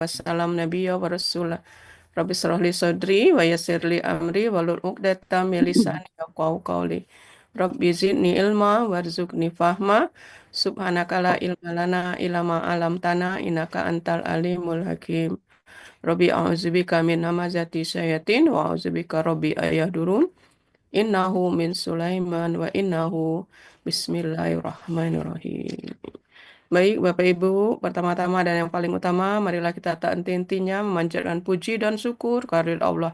wassalam nabiyya wa rasulah. Rabbi shrah li sadri wa yassir li amri wahlul 'uqdatam min lisani yafqahu qawli. Rabbi zidni ilma warzuqni fahma. Subhanaka la ilma lana illa ma 'allamtana innaka antal alimul hakim. Rabbi a'udzubika min hamazati syayatin wa a'udzubika rabbi ayahdurun. Innahu min Sulaiman wa innahu bismillahirrahmanirrahim. Baik, Bapak Ibu, pertama-tama dan yang paling utama, marilah kita tak henti-hentinya memanjatkan puji dan syukur kehadirat Allah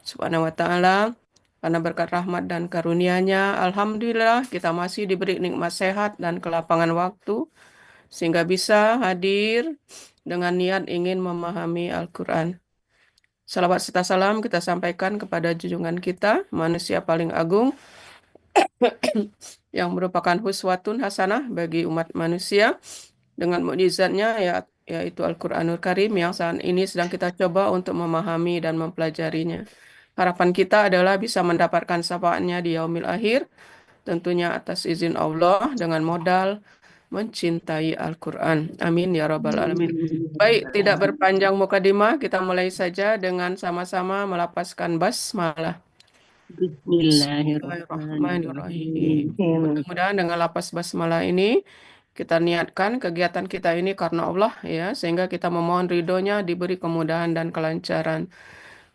Subhanahu wa Ta'ala, karena berkat rahmat dan karunia-Nya, Alhamdulillah kita masih diberi nikmat sehat dan kelapangan waktu, sehingga bisa hadir dengan niat ingin memahami Al-Quran. Salawat serta salam kita sampaikan kepada junjungan kita, manusia paling agung, yang merupakan huswatun hasanah bagi umat manusia, dengan mukjizatnya yaitu Al-Quranul Karim yang saat ini sedang kita coba untuk memahami dan mempelajarinya. Harapan kita adalah bisa mendapatkan syafaatnya di yaumil akhir, tentunya atas izin Allah dengan modal mencintai Al-Quran. Amin ya Rabbal Alamin. Baik, tidak berpanjang mukadimah, kita mulai saja dengan sama-sama melapaskan basmalah. Bismillahirrahmanirrahim. Mudah-mudahan dengan lapas basmalah ini kita niatkan kegiatan kita ini karena Allah ya, sehingga kita memohon ridhonya, diberi kemudahan dan kelancaran.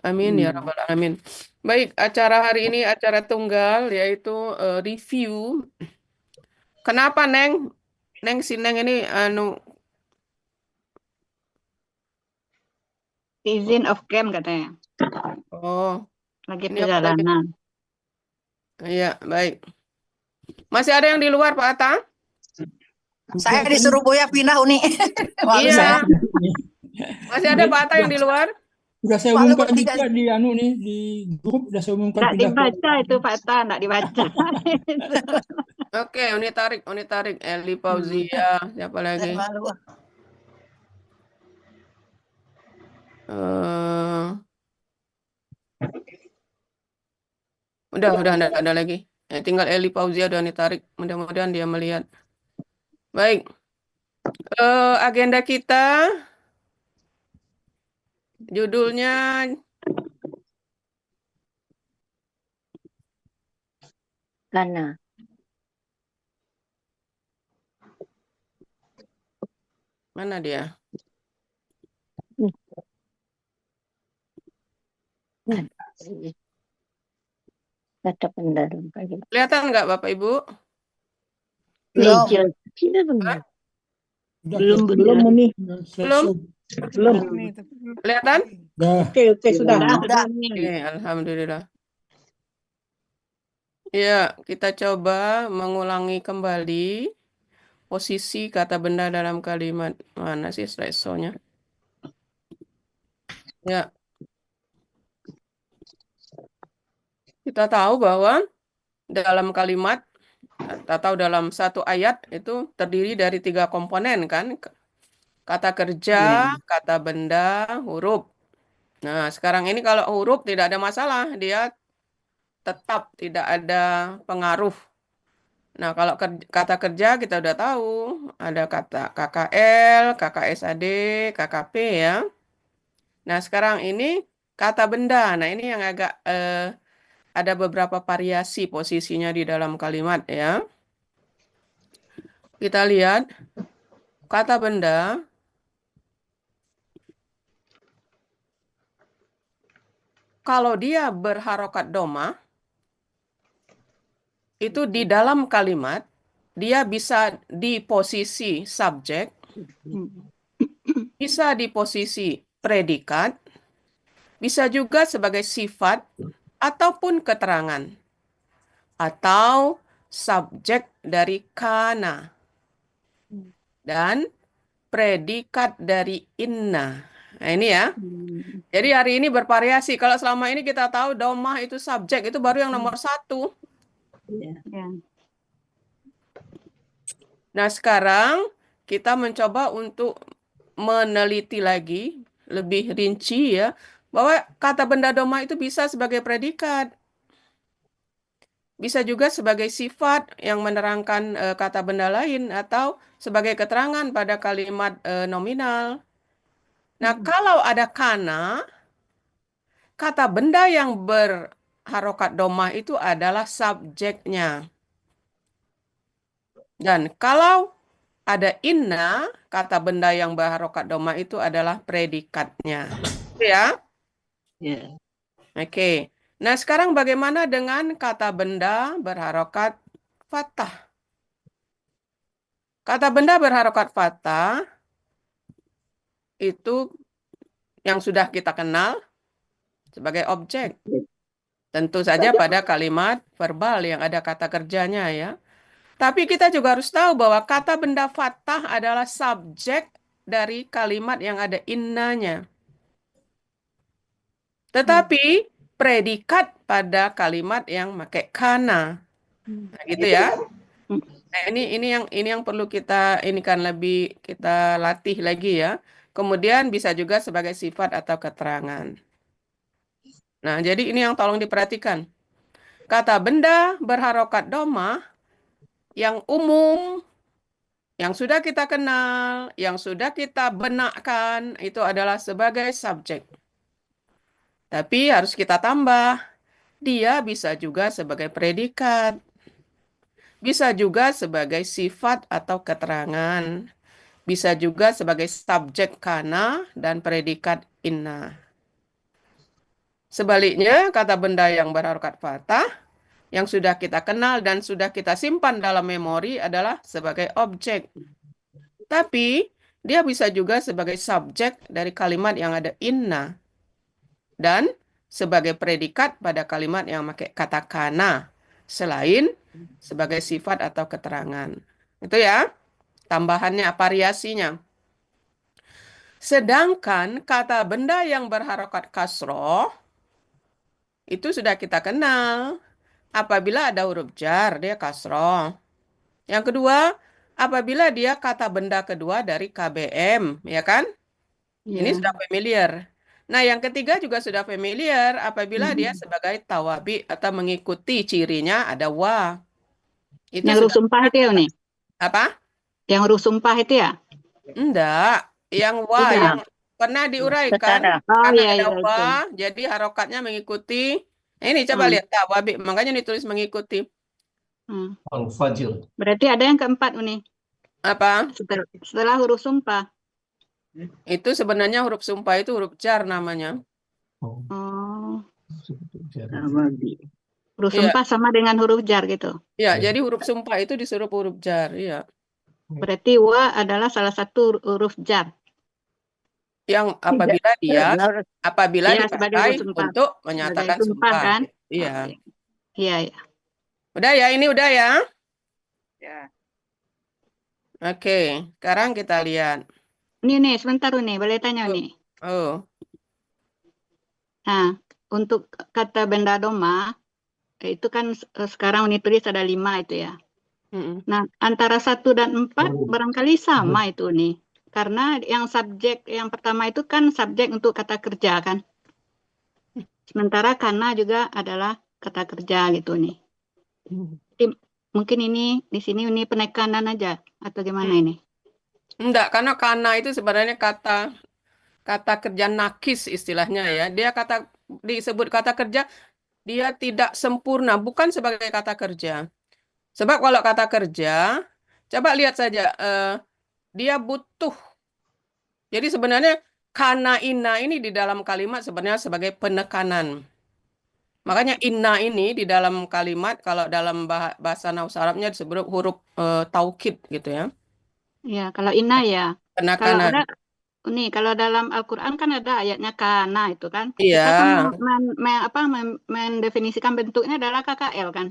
Amin ya rabbal alamin. Baik, acara hari ini acara tunggal yaitu review. Kenapa Neng? Neng si Neng ini Izin off cam katanya. oh, Lagi ini apa lagi? perjalanan. Iya, baik. Masih ada yang di luar Pak Ata? Saya disuruh Buya pindah Uni. Malu Iya. saya. Masih ada Pak Ata yang di luar? Udah saya Malu umumkan bertiga. juga di di grup udah saya umumkan Nggak pindah ke dibaca itu Pak Tan, nggak dibaca. Oke, Uni tarik. Eli Fauzia, siapa lagi? Saya malu. Eh, udah nggak ada lagi. Tinggal Eli Fauzia udah ditarik. Mudah-mudahan dia melihat. Baik. Agenda kita judulnya Lana. mana dia? Kata benda Kelihatan nggak Bapak Ibu? Belum. udah Belum ini Belum? belum Kelihatan? Oke, sudah. Sudah. Oke, alhamdulillah. Ya, kita coba mengulangi kembali posisi kata benda dalam kalimat. Mana sih slide-nya? Ya. Kita tahu bahwa dalam kalimat atau dalam satu ayat itu terdiri dari 3 komponen kan? Kata kerja, kata benda, huruf. Nah, sekarang ini kalau huruf tidak ada masalah, dia tetap tidak ada pengaruh. Nah, kalau kata kerja kita udah tahu, ada kata KKL, KKSAD, KKP ya. Nah, sekarang ini kata benda. Nah, ini yang agak ada beberapa variasi posisinya di dalam kalimat ya. Kita lihat kata benda kalau dia berharokat doma itu di dalam kalimat dia bisa di posisi subjek, bisa di posisi predikat, bisa juga sebagai sifat ataupun keterangan atau subjek dari kana dan predikat dari inna. Nah, ini ya. Jadi hari ini bervariasi. Kalau selama ini kita tahu domah itu subjek, itu baru yang nomor 1. Nah, sekarang kita mencoba untuk meneliti lagi, lebih rinci ya, bahwa kata benda domah itu bisa sebagai predikat. Bisa juga sebagai sifat yang menerangkan kata benda lain atau sebagai keterangan pada kalimat nominal. Nah, kalau ada kana, kata benda yang berharokat domah itu adalah subjeknya. Dan kalau ada inna, kata benda yang berharokat domah itu adalah predikatnya. Gitu ya? Ya. Oke. Nah, sekarang bagaimana dengan kata benda berharokat fathah? Kata benda berharokat fathah itu yang sudah kita kenal sebagai objek. Tentu saja pada kalimat verbal yang ada kata kerjanya ya. Tapi kita juga harus tahu bahwa kata benda fathah adalah subjek dari kalimat yang ada innanya. Tetapi predikat pada kalimat yang pakai kana. Nah, gitu ya. Nah, ini yang perlu kita kan lebih kita latih lagi ya. Kemudian bisa juga sebagai sifat atau keterangan. Nah, jadi ini yang tolong diperhatikan. Kata benda berharokat domah yang umum, yang sudah kita kenal, yang sudah kita benakkan, itu adalah sebagai subjek. Tapi harus kita tambah, dia bisa juga sebagai predikat, bisa juga sebagai sifat atau keterangan, bisa juga sebagai subjek kana dan predikat inna. Sebaliknya, kata benda yang berharokat fathah, yang sudah kita kenal dan sudah kita simpan dalam memori adalah sebagai objek. Tapi dia bisa juga sebagai subjek dari kalimat yang ada inna. Dan sebagai predikat pada kalimat yang pakai kata kana. Selain sebagai sifat atau keterangan. Itu ya, tambahannya, variasinya. Sedangkan kata benda yang berharokat kasroh, itu sudah kita kenal. Apabila ada huruf jar, dia kasroh. Yang kedua, apabila dia kata benda kedua dari KBM, ya kan? Ini sudah familiar. Nah, yang ketiga juga sudah familiar apabila dia sebagai tawabi atau mengikuti cirinya ada wa. Itu Yang huruf sudah sumpah itu ya, Uni? apa? Yang huruf sumpah itu ya? Enggak. Yang wa Tidak. yang pernah diuraikan Secara. Oh karena iya, ada iya, wa, itu. jadi harokatnya mengikuti. Nah, ini coba lihat tawabi, makanya ditulis mengikuti. Hmm. Al-Fajr. Berarti ada yang keempat, Uni. Apa? Setelah huruf sumpah. Itu sebenarnya huruf sumpah itu huruf jar namanya. Oh, Oh, Tawabi. huruf Iya, sumpah sama dengan huruf jar gitu. iya, jadi huruf sumpah itu disuruh huruf jar, iya. Berarti wa adalah salah satu huruf jar. Yang apabila dia Iya, sebagai dipakai huruf sumpah. untuk Sebagai menyatakan sumpah sumpah. kan? Iya. Oke. Iya, iya. Udah ya, ini udah ya. Ya. Oke, sekarang kita lihat. Ini nih, sebentar Uni, boleh tanya nih. Oh, Nah, untuk kata benda doma, itu kan sekarang Uni tulis ada 5 itu ya. mm-mm. Nah, antara 1 dan 4 barangkali sama itu nih. Karena yang subjek yang pertama itu kan subjek untuk kata kerja kan. Sementara kana juga adalah kata kerja gitu nih. Jadi, mungkin ini di sini Uni penekanan aja atau gimana ini? Enggak, karena kana itu sebenarnya kata kerja nakis istilahnya ya. Dia disebut kata kerja, dia tidak sempurna, bukan sebagai kata kerja. Sebab kalau kata kerja, coba lihat saja, dia butuh. Jadi sebenarnya kana inna ini di dalam kalimat sebenarnya sebagai penekanan. Makanya inna ini di dalam kalimat kalau dalam bahasa Nahwu Arabnya disebut huruf taukid gitu ya. Ya, kalau ina ya. Kalau Penekanan. ada kalau dalam Al-Qur'an kan ada ayatnya kana itu kan. Iya. Kita kan mendefinisikan bentuknya adalah KKL kan.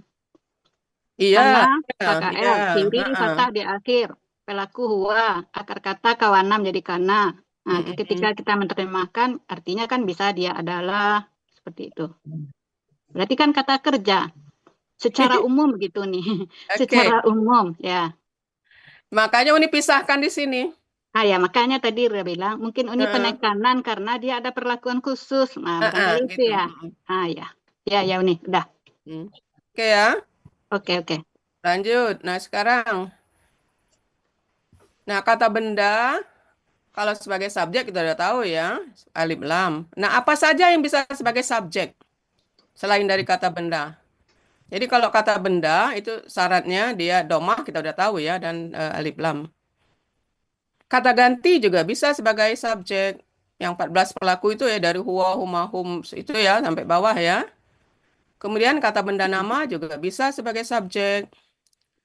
Iya. Kana Iya. KKL, ciri Ha-ha. fathah di akhir. Pelaku huwa, akar kata kawanam jadi kana. Nah, Mm-mm. ketika kita menerjemahkan artinya kan bisa dia adalah seperti itu. Berarti kan kata kerja secara umum gitu nih. Oke. Secara umum ya. Makanya Uni pisahkan di sini. Ah ya, makanya tadi udah bilang mungkin Uni Heeh. penekanan karena dia ada perlakuan khusus. Nah, barangkali itu Gitu. ya. Ah ya. Ya, ya Uni, udah. Oke ya, Oke, oke. lanjut. Nah sekarang, nah kata benda, Kalau sebagai subjek kita udah tahu ya, alif lam. Nah, apa saja yang bisa sebagai subjek selain dari kata benda? Jadi kalau kata benda itu syaratnya dia domah kita udah tahu ya dan alif lam. Kata ganti juga bisa sebagai subjek. Yang 14 pelaku itu ya dari huwa, huma, hum itu ya sampai bawah ya. Kemudian kata benda nama juga bisa sebagai subjek.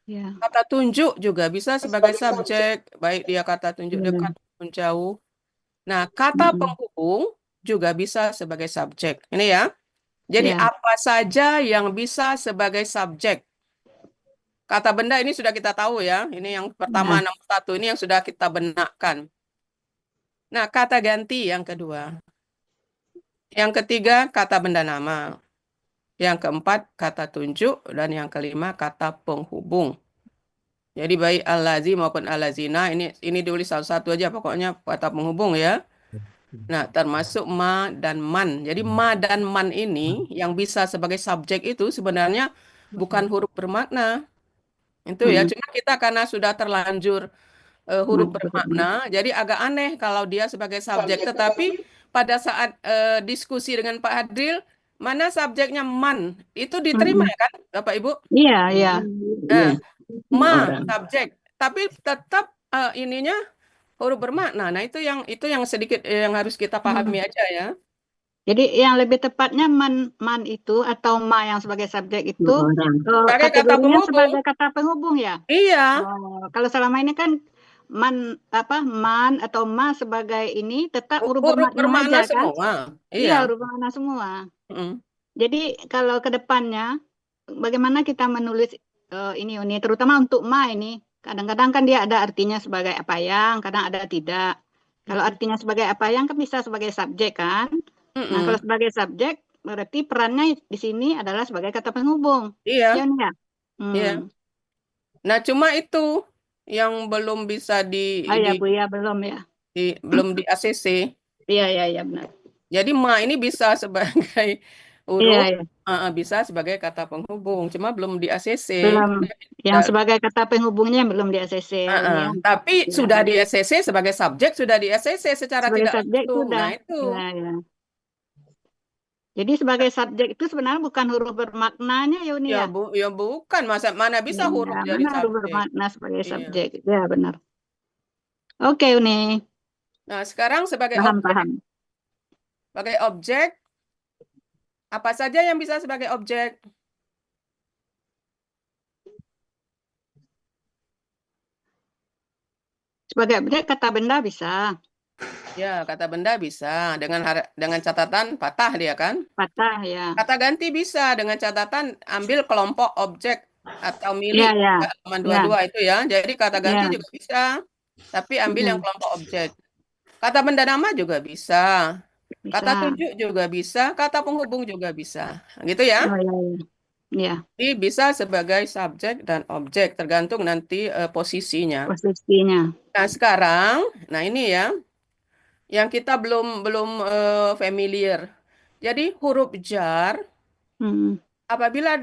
Ya. Kata tunjuk juga bisa sebagai subjek, baik dia kata tunjuk Ya. dekat maupun jauh. Nah, kata penghubung juga bisa sebagai subjek. Ini ya. Jadi Ya. apa saja yang bisa sebagai subjek? Kata benda ini sudah kita tahu ya. Ini yang pertama Ya. nomor 1 ini yang sudah kita benakkan. Nah, kata ganti yang kedua. Yang ketiga kata benda nama. Yang keempat kata tunjuk dan yang kelima kata penghubung. Jadi baik al-lazi maupun al-lazina ini ditulis satu-satu aja pokoknya kata penghubung ya. Nah, termasuk ma dan man. Jadi ma dan man ini yang bisa sebagai subjek itu sebenarnya bukan huruf bermakna. Itu ya, cuma kita karena sudah terlanjur huruf bermakna, jadi agak aneh kalau dia sebagai subjek. Tetapi pada saat diskusi dengan Pak Hadril, mana subjeknya man, itu diterima kan, Bapak Ibu? Iya, iya. Nah, ma Orang. subjek, tapi tetap ininya huruf bermakna. Nah, itu yang sedikit yang harus kita pahami aja ya. Jadi yang lebih tepatnya man itu atau ma yang sebagai subjek itu Orang. Sebagai kata kategorinya penghubung. sebagai kata penghubung ya. Iya, Kalau selama ini kan man atau ma sebagai ini tetap huruf huruf bermakna bermakna aja kan? semua. Iya, Iya. huruf bermakna semua. Mm. Jadi kalau ke depannya bagaimana kita menulis ini terutama untuk ma ini. Kadang-kadang kan dia ada artinya sebagai apa yang, kadang ada tidak. Kalau artinya sebagai apa yang kan bisa sebagai subjek kan? Nah, kalau Mm-mm. sebagai subjek berarti perannya di sini adalah sebagai kata penghubung. Iya, Ya, Nia? iya. Nah, cuma itu yang belum bisa Oh ya, Bu, ya belum ya. belum di ACC. Iya, iya, iya benar. Jadi ma ini bisa sebagai Iya, huruf, iya. bisa sebagai kata penghubung, cuma belum di ACC. Belum. Yang Da- sebagai kata penghubungnya belum di ACC ya, Nia. Tapi Ya. sudah di ACC sebagai subjek, sudah di ACC secara Sebagai tidak subjek langsung. sudah. Nah, itu. Ya, ya. Jadi sebagai subjek itu sebenarnya bukan huruf bermaknanya ya, Uni ya. Ya bukan, mana bisa huruf Ya, jadi mana huruf subjek. bermakna sebagai Iya. subjek. Ya, benar. Oke, Uni. Nah, sekarang Paham, paham. sebagai objek, apa saja yang bisa sebagai objek? Sebagai objek kata benda bisa. Ya, kata benda bisa dengan catatan patah dia kan. Patah ya. Kata ganti bisa dengan catatan ambil kelompok objek atau Ya, milik ya. halaman Ya. 22 itu ya. Jadi kata ganti Ya. juga bisa, tapi ambil yang Mm-mm. kelompok objek. Kata benda nama juga bisa. Kata Bisa. tunjuk juga bisa, kata penghubung juga bisa. Gitu ya. Oh, ya, ya. Ya, Jadi bisa sebagai subjek dan objek tergantung nanti posisinya. posisinya. Nah, sekarang, nah ini ya yang kita belum familiar. Jadi huruf jar Hmm. apabila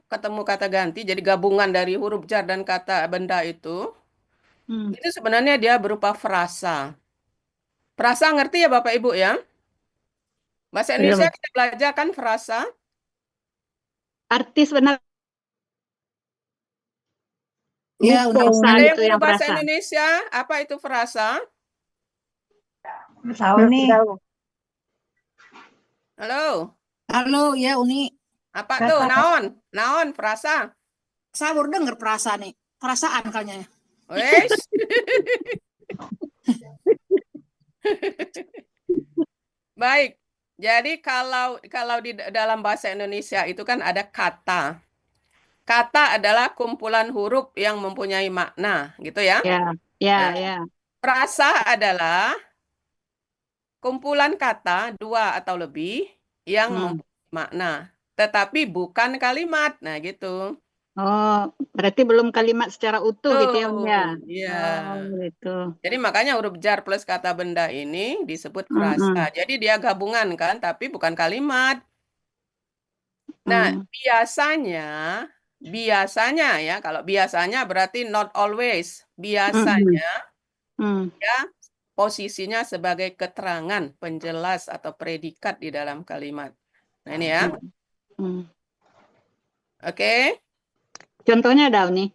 ketemu kata ganti, jadi gabungan dari huruf jar dan kata benda Hmm. itu sebenarnya dia berupa frasa. Frasa ngerti ya Bapak Ibu ya? Bahasa Indonesia Belum. kita belajar kan frasa. Artis benar. Ya, Buku Uni. Ada yang itu guru yang bahasa perasa. Indonesia, apa itu frasa? Tahu nih. Halo, Halo, ya Uni. apa Gak tuh? tahu. Naon, frasa. Saya baru denger perasaan nih. Perasaan kayaknya. Wes. Baik. Jadi kalau di dalam bahasa Indonesia itu kan ada kata. Kata adalah kumpulan huruf yang mempunyai makna, gitu ya. Ya, ya, Nah, ya. frasa adalah kumpulan kata dua atau lebih yang mempunyai makna, tetapi bukan kalimat. Nah, gitu. Oh, berarti belum kalimat secara utuh gitu ya, Uni ya. Iya. Oh, gitu. Jadi makanya huruf jar plus kata benda ini disebut Mm-mm. frasa. Jadi dia gabungan kan, tapi bukan kalimat. Nah, biasanya ya, kalau biasanya berarti not always. Biasanya Mm-mm. Mm. ya posisinya sebagai keterangan, penjelas atau predikat di dalam kalimat. Nah, ini ya. Hmm. Oke. Contohnya ada nih.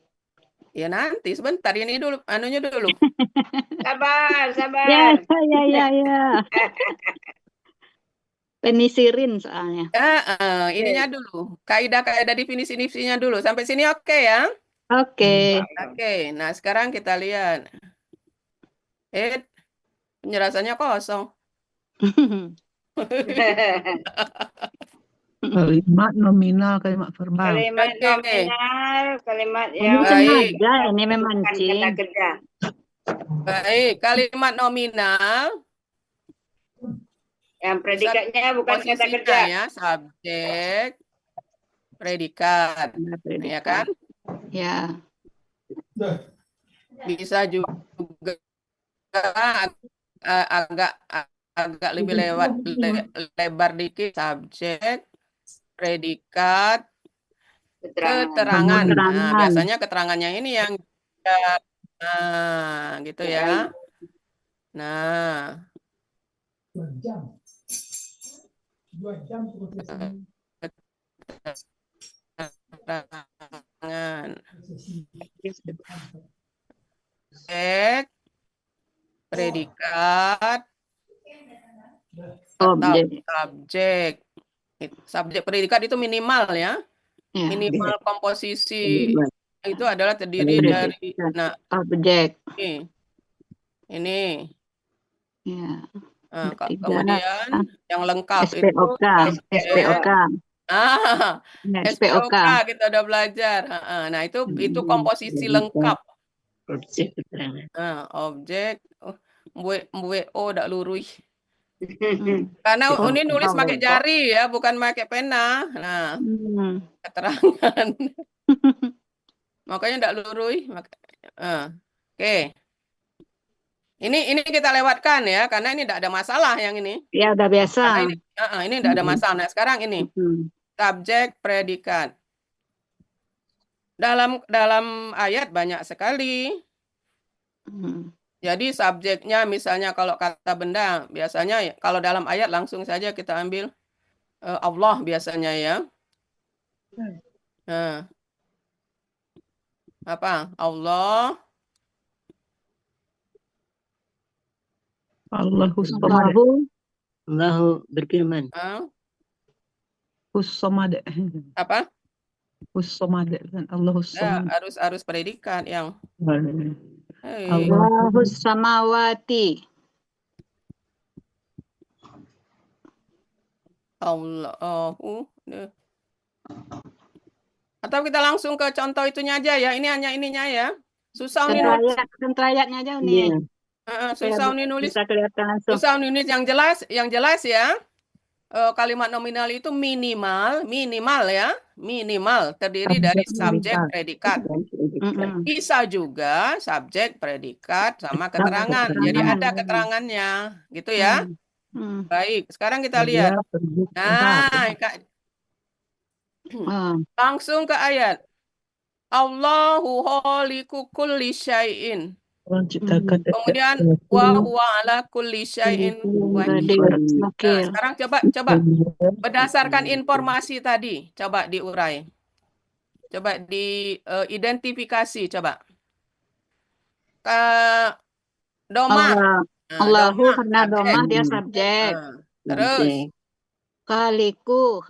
Ya nanti sebentar ini dulu anunya dulu. Sabar, Ya, sabar. ya. Penisirin soalnya. Ininya dulu. Kaidah-kaidah definisi-definisinya dulu. Sampai sini oke ya? Oke. Oke. Nah, sekarang kita lihat. Penjelasannya kosong. Kalimat nominal, kalimat verbal. Kalimat Oke. nominal, kalimat Ini yang Baik. sengaja ini bukan memancing. kata kerja. Baik, kalimat nominal Yang predikatnya bukan kata posisinya kerja. ya, subjek, predikat. Nah, Ya predikat. kan? Ya. Bisa juga agak agak lebih lebar dikit, subjek, predikat, keterangan. Nah, Keterangan. biasanya keterangan yang ini yang nah, gitu ya. Nah, 2 jam. 2 jam proses ini. keterangan. Prosesi. Subjek, predikat, atau Objek. subjek. Subjek predikat itu minimal ya. Ya. Minimal komposisi itu adalah terdiri dari Objek. ini. Ya. Nah, Ketiga. kemudian yang lengkap SPOK. itu SPOK. Ya, SPOK SPOK. kita udah belajar. Nah, itu komposisi lengkap. Objek keterangan. Objek MWO dak lurui. Hmm. Karena Oh, ini nulis oh, pakai oh. jari ya, bukan pakai pena. Nah, Hmm. keterangan. Makanya ndak lurui. Oke. Ini kita lewatkan ya, karena ini tidak ada masalah yang ini. Ya udah biasa. Karena ini tidak ada masalah. Nah, sekarang ini subjek predikat. Dalam ayat banyak sekali. Jadi subjeknya misalnya kalau kata benda, biasanya kalau dalam ayat langsung saja kita ambil Allah biasanya ya. Nah, apa? Allah. Allahu berfirman. Hus-somad. Apa? Hus-somad kan Allahus Ya, somad. harus predikat yang. Allahus samawati. Allahu. Atau kita langsung ke contoh itunya aja ya. Ini hanya ininya ya. Susah nih nulis. Contoh ayatnya aja nih. Susah nih nulis. Bisa kelihatan langsung. Susah nulis yang jelas ya. Kalimat nominal itu minimal ya. Minimal terdiri dari subjek predikat. Bisa juga subjek predikat sama keterangan. Jadi ada keterangannya, gitu ya. Baik, sekarang kita lihat. Nah, langsung ke ayat. Allahu khaliqu kulli syai'in. Kemudian wa huwa ala kulli syai'in wakil. Nah, sekarang coba berdasarkan informasi tadi, coba diurai. Coba diidentifikasi coba. Doma. Allahu karena doma dia subjek. Terus Khaliqu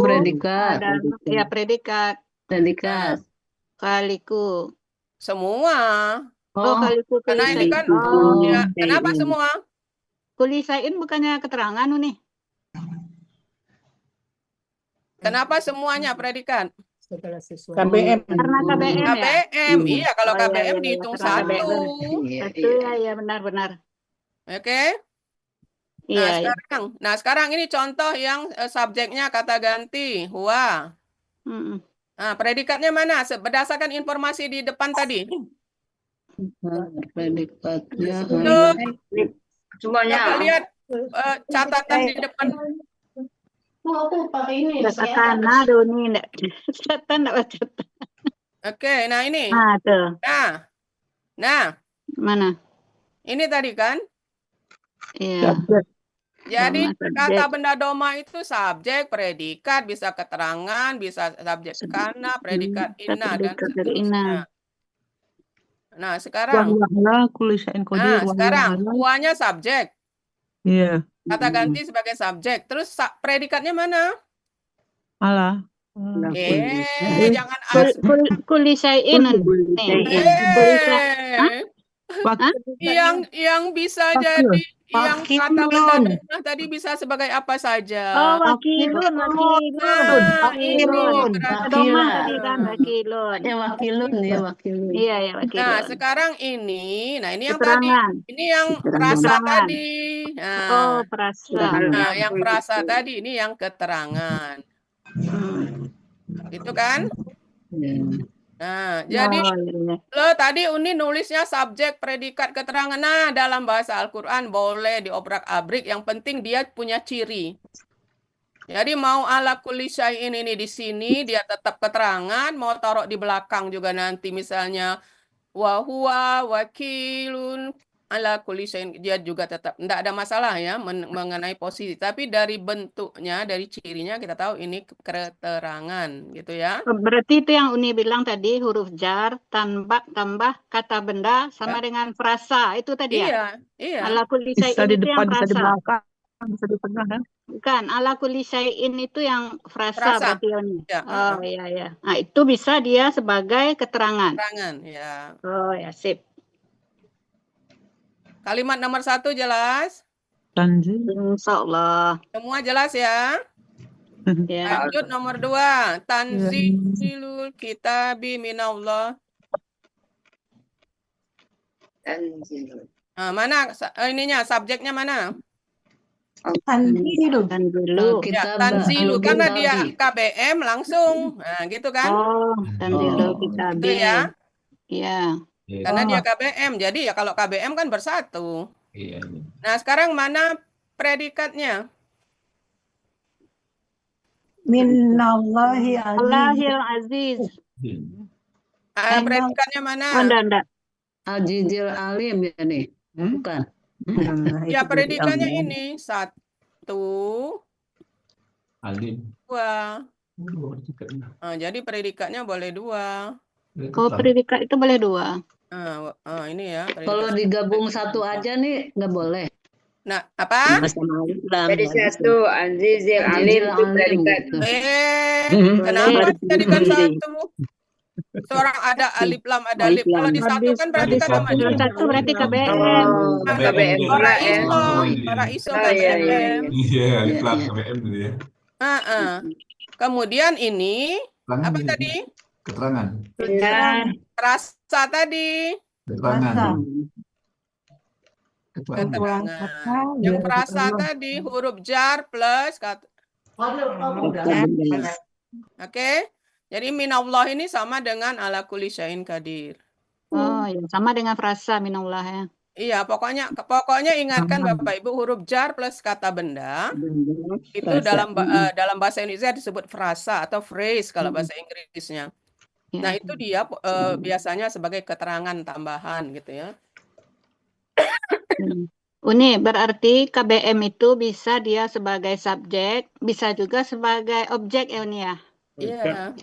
predikat. Ya predikat. Predikat. Khaliqu. Semua. Khaliqu Karena ini kan ya, kenapa semua? Kulisain bukannya keterangan nih. Kenapa semuanya predikat? KBM. Karena KBM ya. KBM, iya kalau Oh, KBM iya, dihitung karena satu. Satu ya benar-benar. Oke. Iya. Nah sekarang ini contoh yang subjeknya kata ganti huwa. Nah predikatnya mana? Berdasarkan informasi di depan tadi. Predikatnya Semuanya. Coba lihat catatan di depan. Catatan aduh nih catatan enggak baca. Oke, nah ini. Nah, tuh. Nah. Mana? Ini tadi kan. Iya. Subjek. Jadi Doma subjek. kata benda doma itu subjek, predikat, bisa keterangan, bisa subjek kana, predikat ina, dan Predikat dari ina. seterusnya. Nah, sekarang. Wahwa ala kulli syai'in qadir. Nah, Wahwa sekarang ala. huanya subjek. Iya. Kata ganti sebagai subjek. Terus predikatnya mana? Ala. Jangan Kulli syai'in nih. Kulli syai'in. yang bisa Wakil. jadi yang kata benda Wakilun. doma tadi bisa sebagai apa saja. Oh, wakilun. Nah, ini Wakilun. berarti. Doma tadi kan wakilun. Ya wakilun ya wakilun. Iya, ya Nah, wakilun. sekarang ini, nah ini yang Keterangan. tadi, ini yang perasa Keterangan. tadi. Nah, Oh, perasa. nah, yang perasa tadi ini yang keterangan. Itu kan? Nah, jadi Oh, iya. lo tadi Uni nulisnya subjek, predikat, keterangan. Nah, dalam bahasa Al-Quran boleh diobrak-abrik. Yang penting dia punya ciri. Jadi mau ala kulli syai'in ini di sini, dia tetap keterangan. Mau taruh di belakang juga nanti misalnya. Wa huwa wakilun ala kulli syai'in. Dia juga tetap. Tidak ada masalah ya mengenai posisi. Tapi dari bentuknya, dari cirinya kita tahu ini keterangan. Gitu ya. Berarti itu yang Uni bilang tadi, huruf jar, tambah kata benda sama dengan frasa. Itu tadi ya? Iya. Ala kulli Bisa syai'in di itu yang depan, bisa di frasa. belakang, bisa di tengah kan? Bukan, ala kulli syai'in itu yang frasa Frasa. berarti Uni. Ya, Oh, iya. Nah, itu bisa dia sebagai keterangan. keterangan, ya. Oh, ya, sip. Kalimat nomor 1 jelas? Tanzil. Insya Allah. Semua jelas ya? Ya. Lanjut nomor 2. Tanzilul kitabi minallah. Nah, mana ininya, subjeknya mana? Tanzilu. Tanzilu. Ya, tanzilu. Karena dia KBM langsung. Nah, gitu kan? Oh, tanzilu Itu kitabi. ya. Iya. Karena dia KBM. Jadi ya kalau KBM kan bersatu. Iya. Nah, sekarang mana predikatnya? Minallahi aziz. Allahil aziz. Predikatnya mana? Oh, enggak. Azizil alim ya nih. Bukan. Ya, predikannya ini 1, Alim. 2. Nah, jadi predikatnya boleh 2. Oh, predikat itu boleh 2. Nah, ini ya. Kalau digabung satu aja nih nggak boleh. Nah, apa? Jadi satu Azizil Alim itu predikat. gitu. Kenapa dijadikan 1? Seorang ada alif lam, ada alif. Kalau disatukan berarti kata Kalau satu berarti KBM. KBM pula ya. Para iso Oh, iya, iya. KBM. Iya, iklan KBM dulu ya. Kemudian ini Keterangan apa ini. tadi? Keterangan. Perasa tadi. Keterangan. Keterangan. Yang perasa tadi huruf jar plus kata. Oke. Jadi minallah ini sama dengan ala kulli syai'in qadir. Oh, ya. Sama dengan frasa minallah ya. Iya, pokoknya ingatkan Bapak Ibu huruf jar plus kata benda itu dalam bahasa Indonesia disebut frasa atau phrase kalau bahasa Inggrisnya. Ya. Nah, itu dia biasanya sebagai keterangan tambahan gitu ya. Uni, berarti KBM itu bisa dia sebagai subjek, bisa juga sebagai objek ya Uni ya? Iya.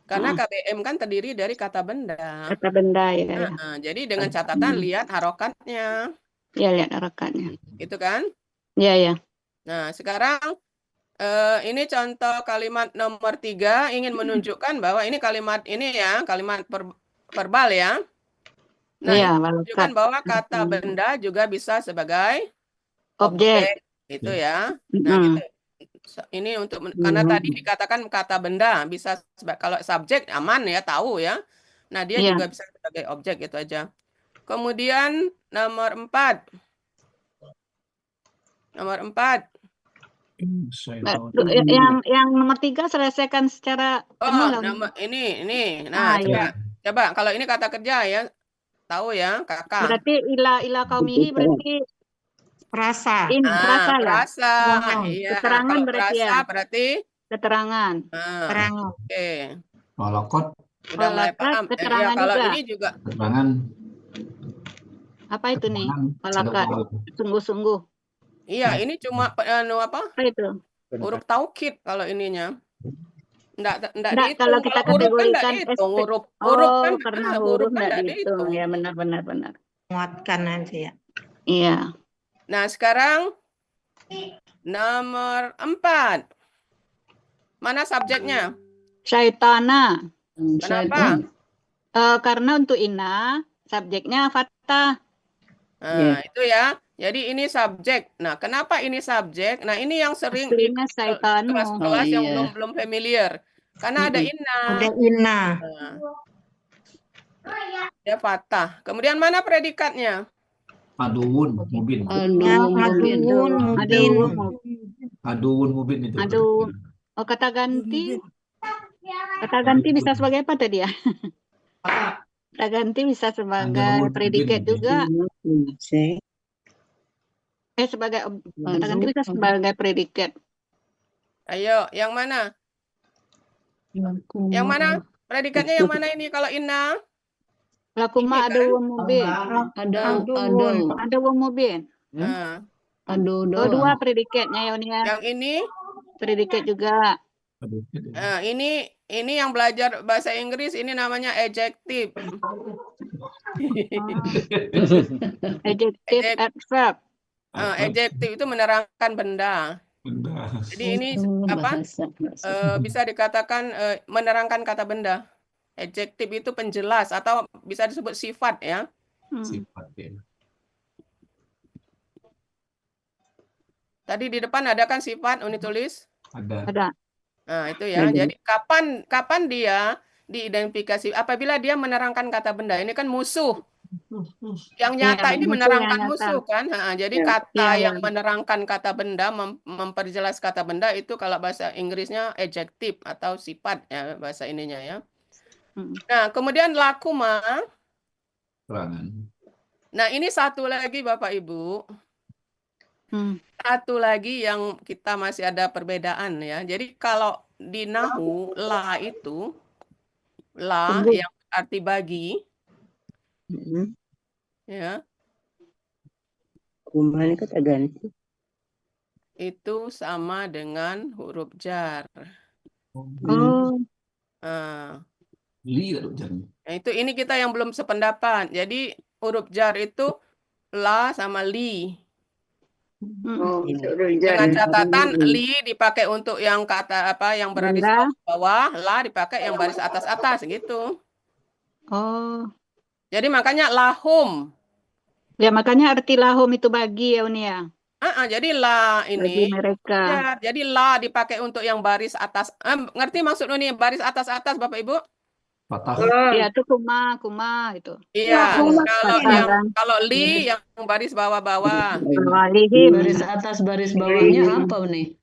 Karena KBM kan terdiri dari kata benda. Kata benda ya. Jadi dengan catatan lihat harokatnya. Ya, lihat harokatnya. Gitu kan? Iya, ya. Nah, sekarang ini contoh kalimat nomor 3 ingin menunjukkan bahwa ini kalimat ini ya, kalimat verbal ya. Nah, Iya, menunjukkan bahwa kata benda juga bisa sebagai objek. Itu ya. Nah, gitu. Ini untuk karena tadi dikatakan kata benda bisa kalau subjek aman ya, tahu ya. Nah, dia juga bisa sebagai objek gitu aja. Kemudian nomor 4. Nomor 4. Yang nomor 3 selesaikan secara ini. Nah, coba kalau ini kata kerja ya. Tahu ya, Kakak. Berarti ila kaumihi berarti Perasa. Perasa. Iya. Keterangan Kalau berarti perasa ya. berarti keterangan. Keterangan. Oke. Malakot. Sudah mulai paham. Keterangan Kalau juga. ini juga Keterangan. Apa itu nih? Keterangan. Ada Malakat. waw. Sungguh-sungguh. Iya, ini cuma apa? Apa itu? Huruf taukid kalau ininya. Enggak Enggak, dihitung. kalau kita Kalau huruf kan enggak kategorikan dihitung. SP. Huruf kan, Oh, karena huruf huruf kan enggak enggak dihitung. dihitung. Ya, benar. Menguatkan aja ya. Iya. Nah, sekarang nomor 4. Mana subjeknya? Syaitana. Kenapa? Karena untuk ina, subjeknya fathah. Nah, itu ya. Jadi ini subjek. Nah, kenapa ini subjek? Nah, ini yang sering di Aslinya syaitanu. kelas-kelas yang iya. belum familiar. Karena ada inna. Ada inna. Nah, dia fathah. Kemudian mana predikatnya? Aduun mubin. Aduh, mungkin. Aduun, mubin. Aduun mubin itu. Aduh. Oh, kata ganti. Kata ganti bisa sebagai apa tadi ya? Kata ganti bisa sebagai Aduun, predikat mungkin. juga. Sebagai kata ganti bisa sebagai predikat. Ayo, yang mana? Yang mana? Predikatnya yang mana ini kalau inna? Lakuma Ini ada kan? wong mubin. Ada wong mubin. Nah, Aduh, Oh, dua predikatnya ya, Unia. yang ini, Predikat juga. ini yang belajar bahasa Inggris ini namanya adjective. Adjective adverb. Adjective itu menerangkan benda. Benda. Jadi ini apa? Bisa dikatakan menerangkan kata benda. Adjektif itu penjelas atau bisa disebut sifat ya. Sifat ya. Tadi di depan ada kan sifat Uni tulis? Ada. Ada. Nah, itu ya. Jadi kapan dia diidentifikasi apabila dia menerangkan kata benda. Ini kan musuh. Yang nyata ini musuh menerangkan yang nyata. musuh kan. Jadi Ya. kata Iya, yang menerangkan kata benda, memperjelas kata benda itu kalau bahasa Inggrisnya adjektif atau sifat ya bahasa ininya ya. Nah, kemudian lakuma. Keterangan. Nah, ini satu lagi Bapak Ibu. Satu lagi yang kita masih ada perbedaan ya. Jadi kalau di nahu la itu la yang arti bagi ya. Kumaha kata ganti. Itu sama dengan huruf jar. Oh, Nah, Li ada ujarnya. nah, itu ini kita yang belum sependapat. Jadi huruf jar itu la sama li. Oh, Dengan catatan li dipakai untuk yang kata apa yang berbaris Benda. bawah, la dipakai yang baris atas gitu. Oh. Jadi makanya lahum. Ya, makanya arti lahum itu bagi ya, Unia. Jadi la Bagi ini mereka. ya, jadi la dipakai untuk yang baris atas. Ngerti maksud ini baris atas Bapak Ibu? Patah. Ya, itu kuma itu. Iya. Patah. Kalau li yang baris bawah-bawah. Lihim. Baris atas, baris bawahnya apa nih?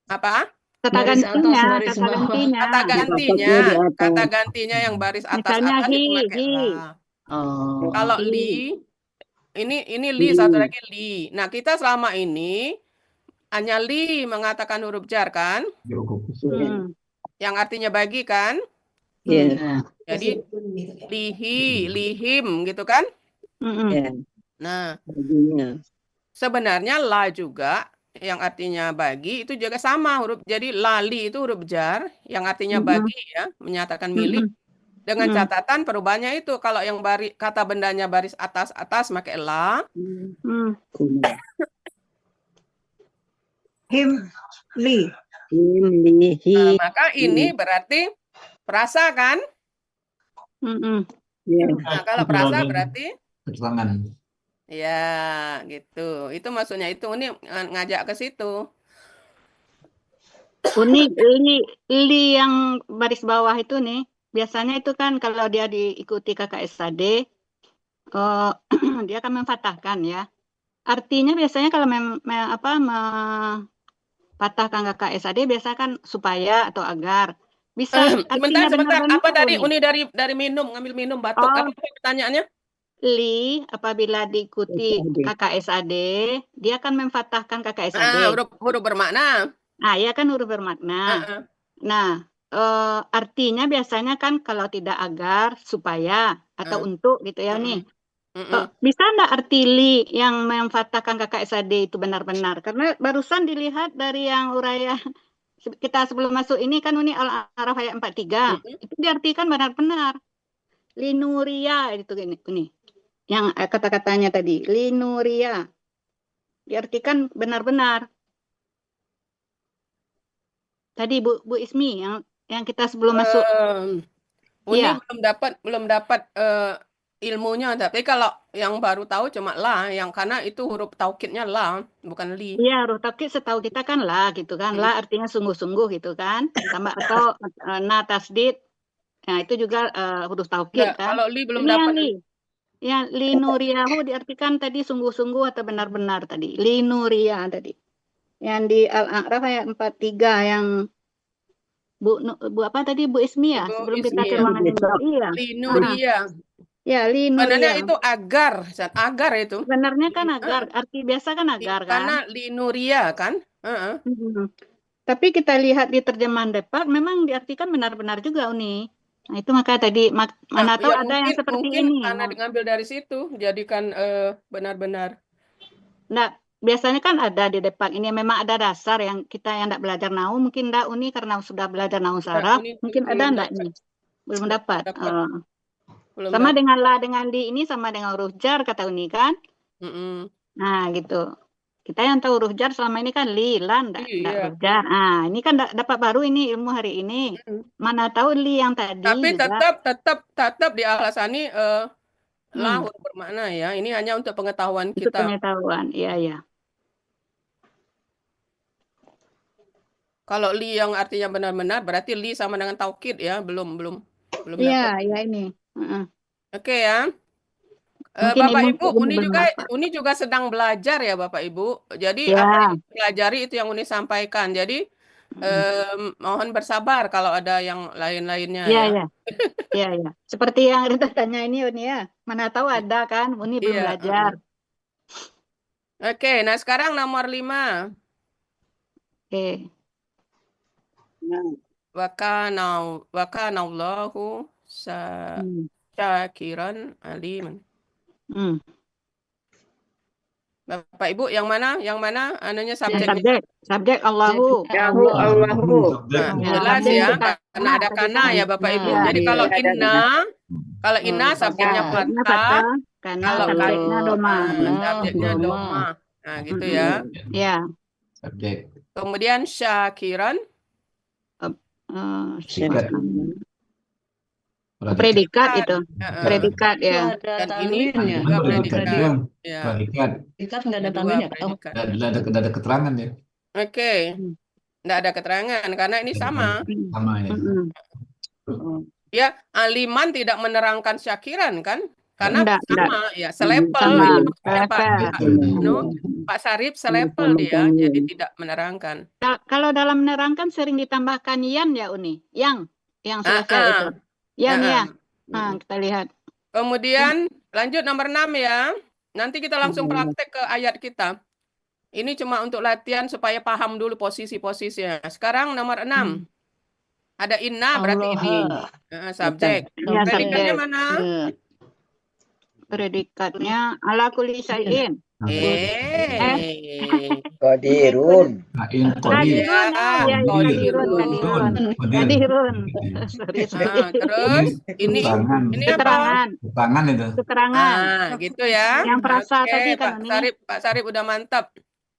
Apa? Kata Baris atas, gantinya, baris kata bawah. gantinya. Kata gantinya yang baris Misalnya atas itu pakai hi. la. Oh. Kalau li ini li satu lagi li. Nah, kita selama ini hanya li mengatakan huruf jar kan? Yang artinya bagi kan? Iya. Jadi lihim gitu kan? Nah, sebenarnya la juga yang artinya bagi itu juga sama huruf. Jadi lali itu huruf jar yang artinya bagi ya, menyatakan milik. Dengan catatan perubahannya itu kalau yang kata bendanya baris atas pakai la. Him, li. Nah, maka ini berarti perasa kan? Nah, kalau perasa berarti Keterangan. ya gitu. Itu maksudnya itu ini ngajak ke situ. Unik li yang baris bawah itu nih. Biasanya itu kan kalau dia diikuti KKSAD, dia akan memfathahkan ya. Artinya biasanya kalau patahkan KKSAD biasa kan supaya atau agar. Bisa artinya Sebentar. benar-benar Apa tadi nih. Uni dari minum, ngambil minum batuk. Apa pertanyaannya? Li apabila diikuti KKSAD, dia akan memfathahkan KKSAD. Huruf bermakna. Nah, ya kan huruf bermakna. Nah, artinya biasanya kan kalau tidak agar, supaya atau untuk gitu ya nih. Bisa enggak arti li yang memfatahkan kakak SAD itu benar-benar? Karena barusan dilihat dari yang uraian kita sebelum masuk ini kan ini Al-A'raf ayat 43. Itu diartikan benar-benar. Linuria itu ini. Yang kata-katanya tadi, linuria. Diartikan benar-benar. Tadi Bu Ismi yang kita sebelum masuk. Uni Iya. belum dapat ilmunya, tapi kalau yang baru tahu cuma la, yang karena itu huruf taukidnya la, bukan li. Iya, huruf taukid setahu kita kan la gitu kan. La artinya sungguh-sungguh gitu kan. Tambah atau na tasdid. Nah, itu juga huruf taukid Enggak, kan. kalau li belum Ini yang dapat. li. Ya, linuriyahu diartikan tadi sungguh-sungguh atau benar-benar tadi. Linuria tadi. Yang di Al-A'raf ayat 43 yang Bu apa tadi Bu Ismi ya? Bu Sebelum kita Ismi, ke ruangan ini. Iya. linuria. Ya, Sebenarnya linuria. itu agar, agar itu. Sebenarnya kan agar, arti biasa kan agar kan. Karena linuria kan. Tapi kita lihat di terjemahan Depak memang diartikan benar-benar juga Uni. Nah, itu maka tadi mana tahu Ya, ada yang seperti mungkin ini. karena diambil dari situ, jadikan benar-benar. Nah, biasanya kan ada di Depak ini memang ada dasar yang kita yang tidak belajar nahu mungkin enggak Uni karena sudah belajar nahu saraf Uni mungkin belum ada enggak dapat. ini belum dapat. Belum Sama dapat. dengan la dengan di ini sama dengan huruf jar kata Uni kan. Nah gitu kita yang tahu huruf jar selama ini kan li lan enggak huruf jar. Nah ini kan dapat baru ini ilmu hari ini. Mana tahu li yang tadi Tapi juga. tetap di Al-Hasani la huruf bermakna ya. Ini hanya untuk pengetahuan Untuk kita. pengetahuan, iya. Kalau li yang artinya benar-benar berarti li sama dengan taukid ya, belum Iya, dapat. iya ini. Oke ya. Mungkin Bapak ilmu Ibu, Uni juga sedang belajar ya Bapak Ibu. Jadi ya. apa yang dipelajari itu yang Uni sampaikan. Jadi mohon bersabar kalau ada yang lain-lainnya ya. Iya. Seperti yang Rita tanya ini Uni ya. Mana tahu ada kan, Uni belum Iya, belajar. Oke, nah sekarang nomor 5. Oke. Wakanallahu syakiran aliman. Bapak Ibu yang mana? Anunya subjek. Subjek Allahu. Allahu. Jelas ya, karena ada kana ya Bapak Ibu. Jadi kalau inna subjeknya fathah, kalau subjeknya doma. subjeknya doma. Nah, gitu ya. Ya. Subjek. Kemudian syakiran predikat itu. Predikat ya. Dan ini juga predikat. Ya. Predikat nggak ada tanwin ya? Tidak ada keterangan ya. Oke. Tidak ada keterangan karena ini sama. Sama ya. Ya, aliman tidak menerangkan syakiran kan? Karena sama ya, selepel. Pak Sarip selepel dia, jadi tidak menerangkan. Kalau dalam menerangkan sering ditambahkan yan ya Uni, yang selesai itu. Yan ya. Nah, kita lihat. Kemudian lanjut nomor 6 ya. Nanti kita langsung praktek ke ayat kita. Ini cuma untuk latihan supaya paham dulu posisi-posisinya. Sekarang nomor 6. Ada inna berarti ini. Subjek. Predikatnya mana? Predikatnya ala kulli syai'in. Qadirun. Qadirun. Terus ini keterangan itu. Keterangan. Gitu ya. Yang perasa tadi kan Pak Sarip udah mantap.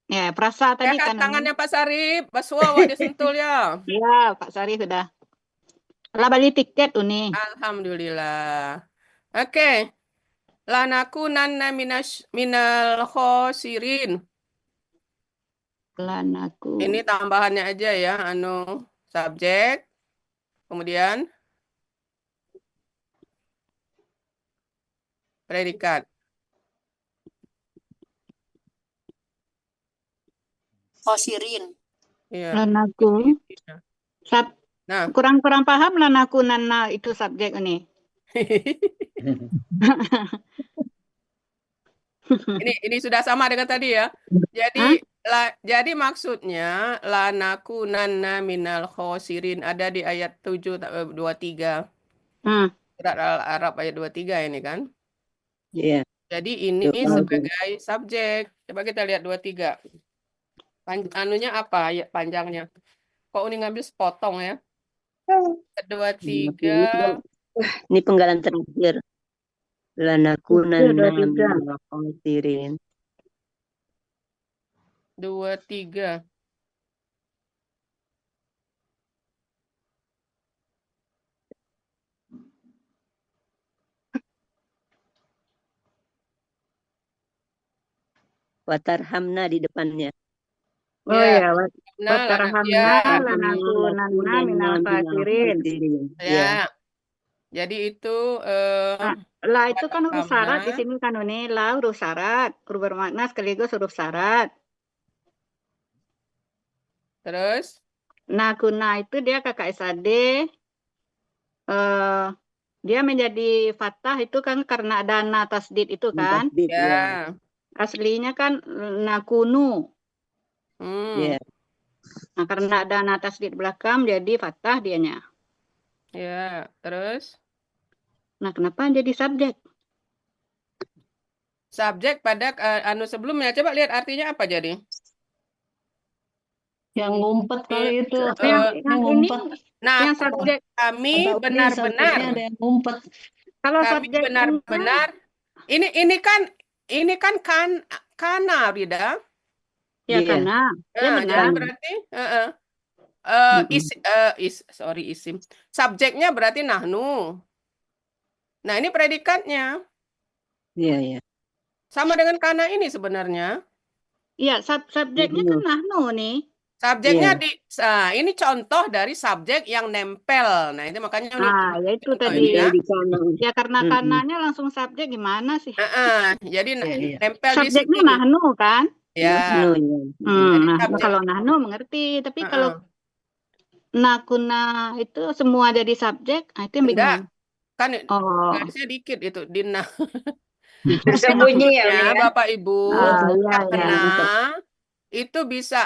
Ya, perasa tadi kan. Tangannya Pak Sarip, Baswa disentul ya. Iya, Pak Sarip sudah. Lah beli tiket Uni. Alhamdulillah. Oke. Lanakunanna minal khosirin. Lanaku. Ini tambahannya aja ya, subjek. Kemudian predikat. Khosirin. Ya. Lanaku. Kurang paham lanaku nana itu subjek ini. Ini sudah sama dengan tadi ya. Jadi maksudnya lanakunanna minal khosirin ada di ayat 7:23. Surat Al-A'raf ayat 23 ini kan. Iya. Jadi ini Betul. sebagai subjek. Coba kita lihat 23. Anunya apa ya panjangnya? Kok ini ngambil sepotong ya? 23. Ini penggalan terakhir. Lanakunanna 23. minal khasirin. 23. Watarhamna di depannya. Oh Ya, ya, nah, watarhamna ya, lanakunanna minal khasirin. ya. Jadi itu Nah, la itu kan huruf syarat di watarhamna. sini kan ini la huruf syarat, huruf bermakna sekaligus huruf syarat. Terus Nah, kuna itu dia kakak SAD, dia menjadi fathah itu kan karena ada na tasdid itu kan. ya. Aslinya kan nakunu. Hmm, Nah, karena ada na tasdid belakang jadi fathah dianya. ya. Terus Nah, kenapa jadi subjek? subjek pada anu sebelumnya. Coba lihat artinya apa jadi? Yang ngumpet kali itu. Yang ini ngumpet. Nah, yang subjek kami Atau benar-benar. ada yang ngumpet. kalau Kami subjek benar-benar. Ini kan kana, Rida. ya karena ya Nah, benar. jadi berarti isim. Subjeknya berarti nahnu. Nah, ini predikatnya. Iya. Sama dengan kana ini sebenarnya. Iya, subjeknya kan nahnu nih. Subjeknya ini contoh dari subjek yang nempel. Nah, itu makanya Nah, ya itu contoh tadi. ini ya. Ya karena kananya langsung subjek gimana sih? Jadi Iya. nempel di Subjeknya sini. nahnu kan? Ya. Jadi Nah, subjek. kalau nahnu mengerti, tapi kalau nakuna itu semua jadi subjek, nah itu yang bingung. Kan Oh, garisnya dikit itu dinah. Tersembunyi ya, Uni, ya. Bapak Ibu, iya, karena iya. itu bisa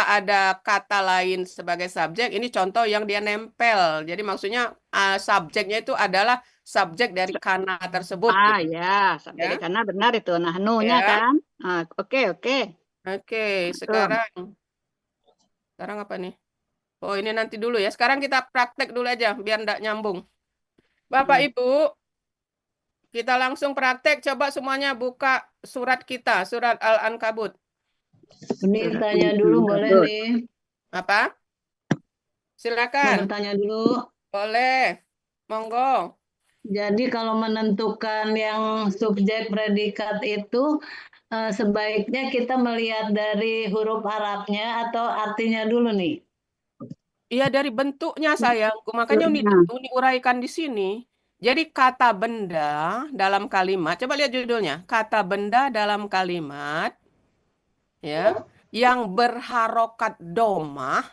ada kata lain sebagai subjek. Ini contoh yang dia nempel. Jadi maksudnya subjeknya itu adalah subjek dari kana tersebut. Gitu. Ya, subjek Ya. karena benar itu nahnunya Ya. kan? Oke. Oke, sekarang apa nih? Oh, ini nanti dulu ya. Sekarang kita praktek dulu aja biar enggak nyambung. Bapak Ibu, kita langsung praktek. Coba semuanya buka surat kita, surat Al-Ankabut. Ini tanya dulu boleh nih. Apa? Mau Silakan. bertanya dulu. Boleh. Monggo. Jadi kalau menentukan yang subjek predikat itu sebaiknya kita melihat dari huruf Arabnya atau artinya dulu nih. Iya, dari bentuknya sayangku. Makanya Uni uraikan di sini. Jadi kata benda dalam kalimat, coba lihat judulnya. Kata benda dalam kalimat ya yang berharokat domah,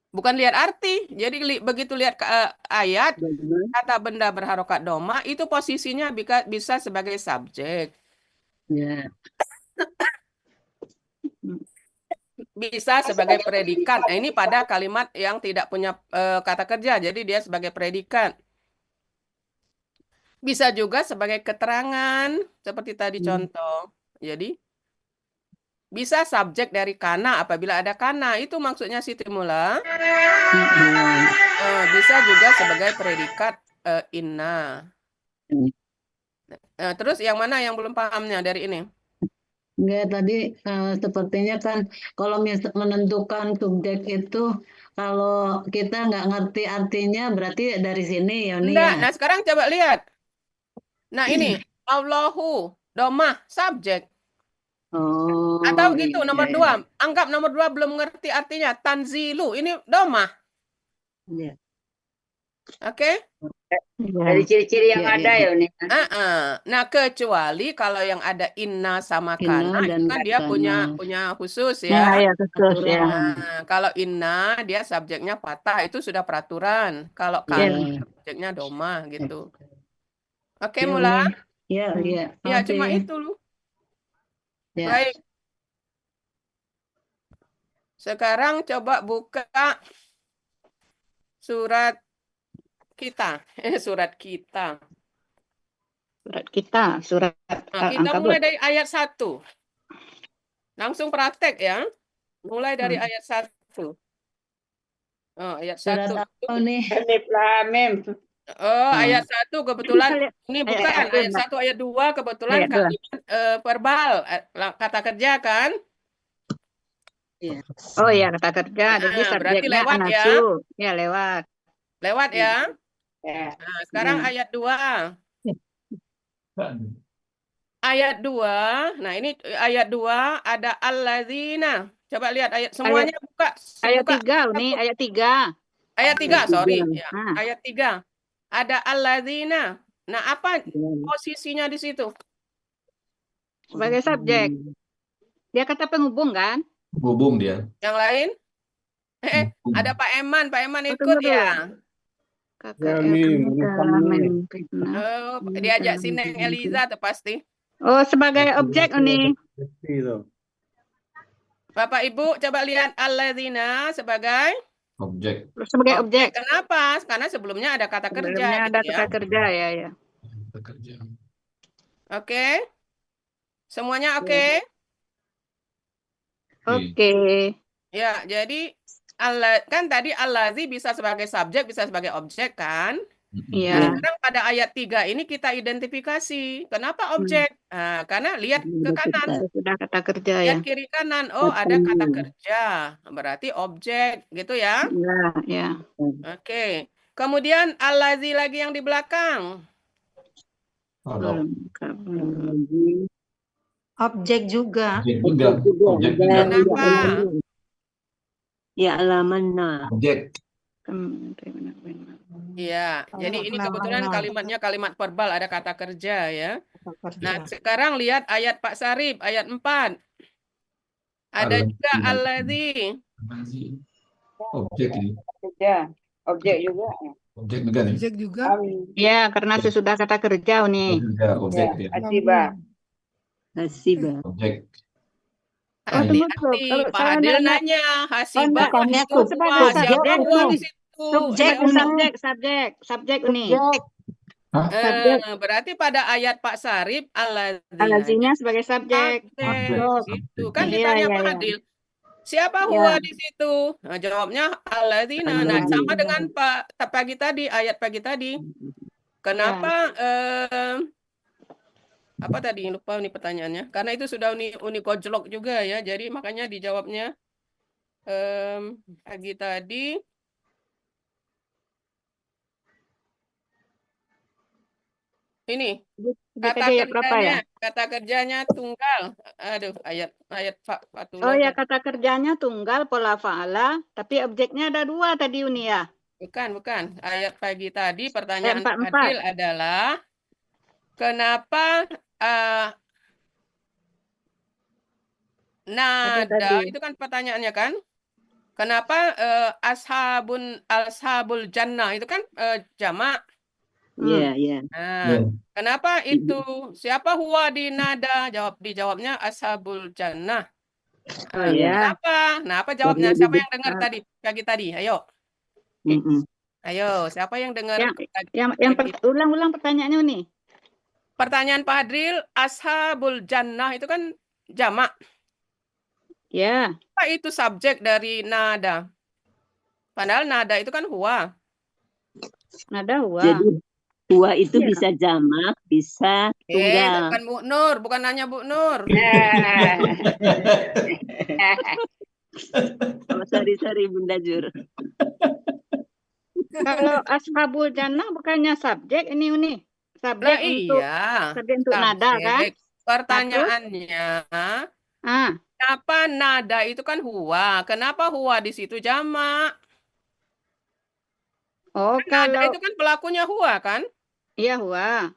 bukan lihat arti. Jadi begitu lihat ayat kata benda berharokat domah itu posisinya bisa sebagai subjek. Ya. Bisa sebagai predikat. Nah, ini pada kalimat yang tidak punya kata kerja, jadi dia sebagai predikat. Bisa juga sebagai keterangan, seperti tadi contoh. Jadi, bisa subjek dari kana apabila ada kana. Itu maksudnya Siti Mula. Bisa juga sebagai predikat inna. Terus yang mana yang belum pahamnya dari ini? Enggak, tadi sepertinya kan kalau menentukan subjek itu kalau kita nggak ngerti artinya berarti dari sini ya Uni Enggak. ya. Nah, sekarang coba lihat. Nah, ini Allahu domah subjek. Oh, Atau gitu, iya, nomor iya. 2. Anggap nomor 2 belum ngerti artinya. Tanzilu. Ini domah. Iya. Oke? Dari ciri-ciri yang ada ya, Uni. Nah, kecuali kalau yang ada inna sama Inna kana, dan itu kan dia kana. punya khusus Ya, ya. khusus ya. Nah, kalau inna, dia subjeknya fathah. Itu sudah peraturan. Kalau kana, subjeknya domah gitu. Oke, Ya, Mula? Uni. Ya, iya. Ya, Oke. cuma itu lu. Ya. Baik. Sekarang coba buka surat kita. Surat kita. Surat kita, surat Nah, kita Al-Ankabut. mulai dari ayat 1. Langsung praktek ya. Mulai dari ayat 1. Oh, ayat Surat 1 itu. apa nih? Alif Lam Mim. Oh, ayat 1 kebetulan ini bukan Ayat ayat satu, 1 ayat 2 kebetulan Ayat 2. kalimat verbal kata kerja kan? Oh iya, kata kerja. Jadi Nah, berarti subjeknya lewat ya. anasu. Ya, lewat. Lewat ya. Ya. Nah, sekarang Ya. ayat 2. Ayat 2. Nah, ini ayat 2 ada alladzina. Coba lihat ayat semuanya buka. Ayat Buka 3, Uni. Ayat 3. ayat 3, sorry. Ya, Nah. ayat 3. Ada alladzina. Nah, apa posisinya di situ? Sebagai subjek. Dia kata penghubung kan? Hubung dia. Yang lain? Ada Pak Eman. Pak Eman ikut tunggu dulu. ya. KKL kami dalam memfitnah. Diajak si Neng Eliza tuh pasti. Oh, sebagai objek Uni. Bapak Ibu coba lihat alladzina sebagai Objek. Sebagai objek. Kenapa? Karena sebelumnya ada kata kerja Sebelumnya gitu ada ya. kata kerja ya. Bekerja. Oke. Semuanya oke? Oke. Ya, jadi kan tadi allazi bisa sebagai subjek, bisa sebagai objek kan? Iya. Nah, sekarang pada ayat 3 ini kita identifikasi. Kenapa objek? Nah, karena lihat ke kanan. Sudah kata kerja ya. Lihat kiri kanan. Oh, ada kata kerja. Berarti objek gitu ya. Ya, ya. Oke. Kemudian allazi lagi yang di belakang. Objek juga. Objek juga. Objek juga. Kenapa? Ya alamana. Objek. Iya, jadi ini kebetulan kalimatnya kalimat verbal, ada kata kerja ya. Nah, sekarang lihat ayat Pak Sarip, ayat 4. Ada juga allazi. Objek ini. Kerja. Objek juga. Objek juga nih. Objek juga. Ya, karena sesudah kata kerja Uni. Ya, objek dia. Asiba. Hasiba. Objek. Hati-hati, Kalau Pak saya Adil nanya- nanya, hasibah Bukannya itu sebagai huwa, siapa subjek, huwa Uni. di situ? Subjek, Ayo. subjek Uni. Berarti pada ayat Pak Sarip Allazinya sebagai subjek. Gitu kan Iya, ditanya iya, Pak iya. Adil. Siapa huwa di situ? Nah, jawabnya alladzina. Nah, sama dengan pagi tadi, ayat pagi tadi. Kenapa apa tadi? Lupa nih pertanyaannya. Karena itu sudah uni kojlok juga ya. Jadi makanya dijawabnya pagi tadi. Ini kata Tadi ayat berapa ya? kerjanya tunggal. Aduh, ayat Fatullah. Oh ya, kata kerjanya tunggal pola fa'ala, tapi objeknya ada 2 tadi Uni ya. Bukan. Ayat pagi tadi pertanyaan 4. Adil adalah kenapa nada tadi? itu kan pertanyaannya kan? Kenapa ashabul jannah itu kan jamak? Iya, iya. Nah, kenapa itu? Siapa huwa di nada? Dijawabnya ashabul jannah. Oh ya. Kenapa? Nah, apa jawabnya? Siapa yang dengar tadi pagi tadi? Ayo. Ayo, siapa yang dengar? Ulang pertanyaannya Uni. Pertanyaan Pak Adril, ashabul jannah itu kan jamak. Ya. Apa itu subjek dari nada? Padahal nada itu kan huwa. Nada huwa. Jadi huwa itu bisa jamak, bisa tunggal. Bukan Bu Nur, bukan nanya Bu Nur. Sorry Bunda Jur. Kalau ashabul jannah bukannya subjek ini Uni. Subjek untuk nada kan? Pertanyaannya, kenapa nada itu kan huwa? Kenapa huwa di situ jamak? Oh, kan nada itu kan pelakunya huwa kan? Iya huwa.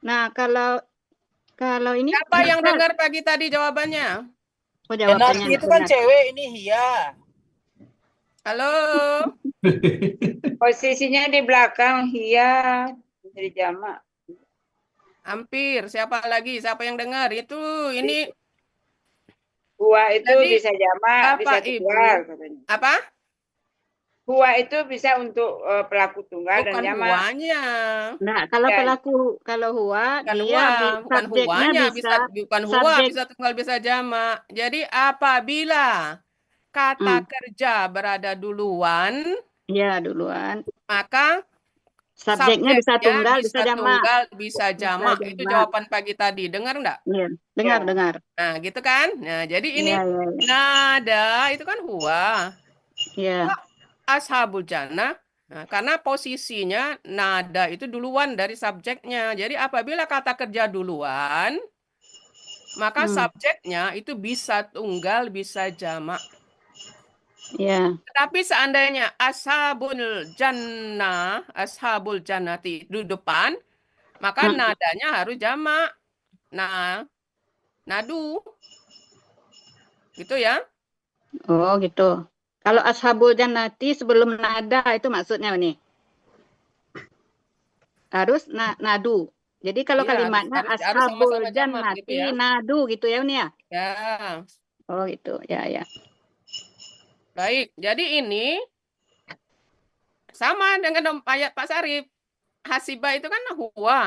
Nah, kalau ini siapa yang dengar pagi tadi jawabannya? Oh, jawabannya itu kan cewek, ini Hia. Halo. Posisinya di belakang Hia jadi jamak. Hampir. Siapa lagi? Siapa yang dengar? Ini huwa itu jadi, bisa jamak, bisa tunggal katanya. Apa? Huwa itu bisa untuk pelaku tunggal dan Bukan jamak. huanya. Nah, kalau Ya, kalau huwa Bukan dia huwa, bukan subjeknya huwanya, bisa bukan huwa, subjek bisa tunggal, bisa jamak. Jadi apabila kata kerja berada duluan, ya duluan. maka Subjeknya bisa subjeknya tunggal, bisa bisa jamak. tunggal, bisa Bisa jamak. Itu jamak. jawaban pagi tadi. Dengar enggak? Iya, ya. dengar. Nah, gitu kan? Nah, jadi ini Iya, iya, iya. nada itu kan huwa. Iya. Kok ashabul jannah? Nah, karena posisinya nada itu duluan dari subjeknya. Jadi apabila kata kerja duluan, maka Hmm, subjeknya itu bisa tunggal, bisa jamak. iya. Tapi seandainya ashabul jannati di depan, maka Hmm. nadanya harus jamak. Nah, nadu, gitu ya. Oh, gitu. Kalau ashabul jannati sebelum nada itu maksudnya nih. Harus nadu. Jadi kalau Iya, kalimatnya harus ashabul sama-sama jamak gitu ya. jannati nadu gitu ya Uni ya. Ya, Oh, gitu. Ya, ya. baik. Jadi ini sama dengan ayat Pak Sarif. Hasibah itu kan huwa.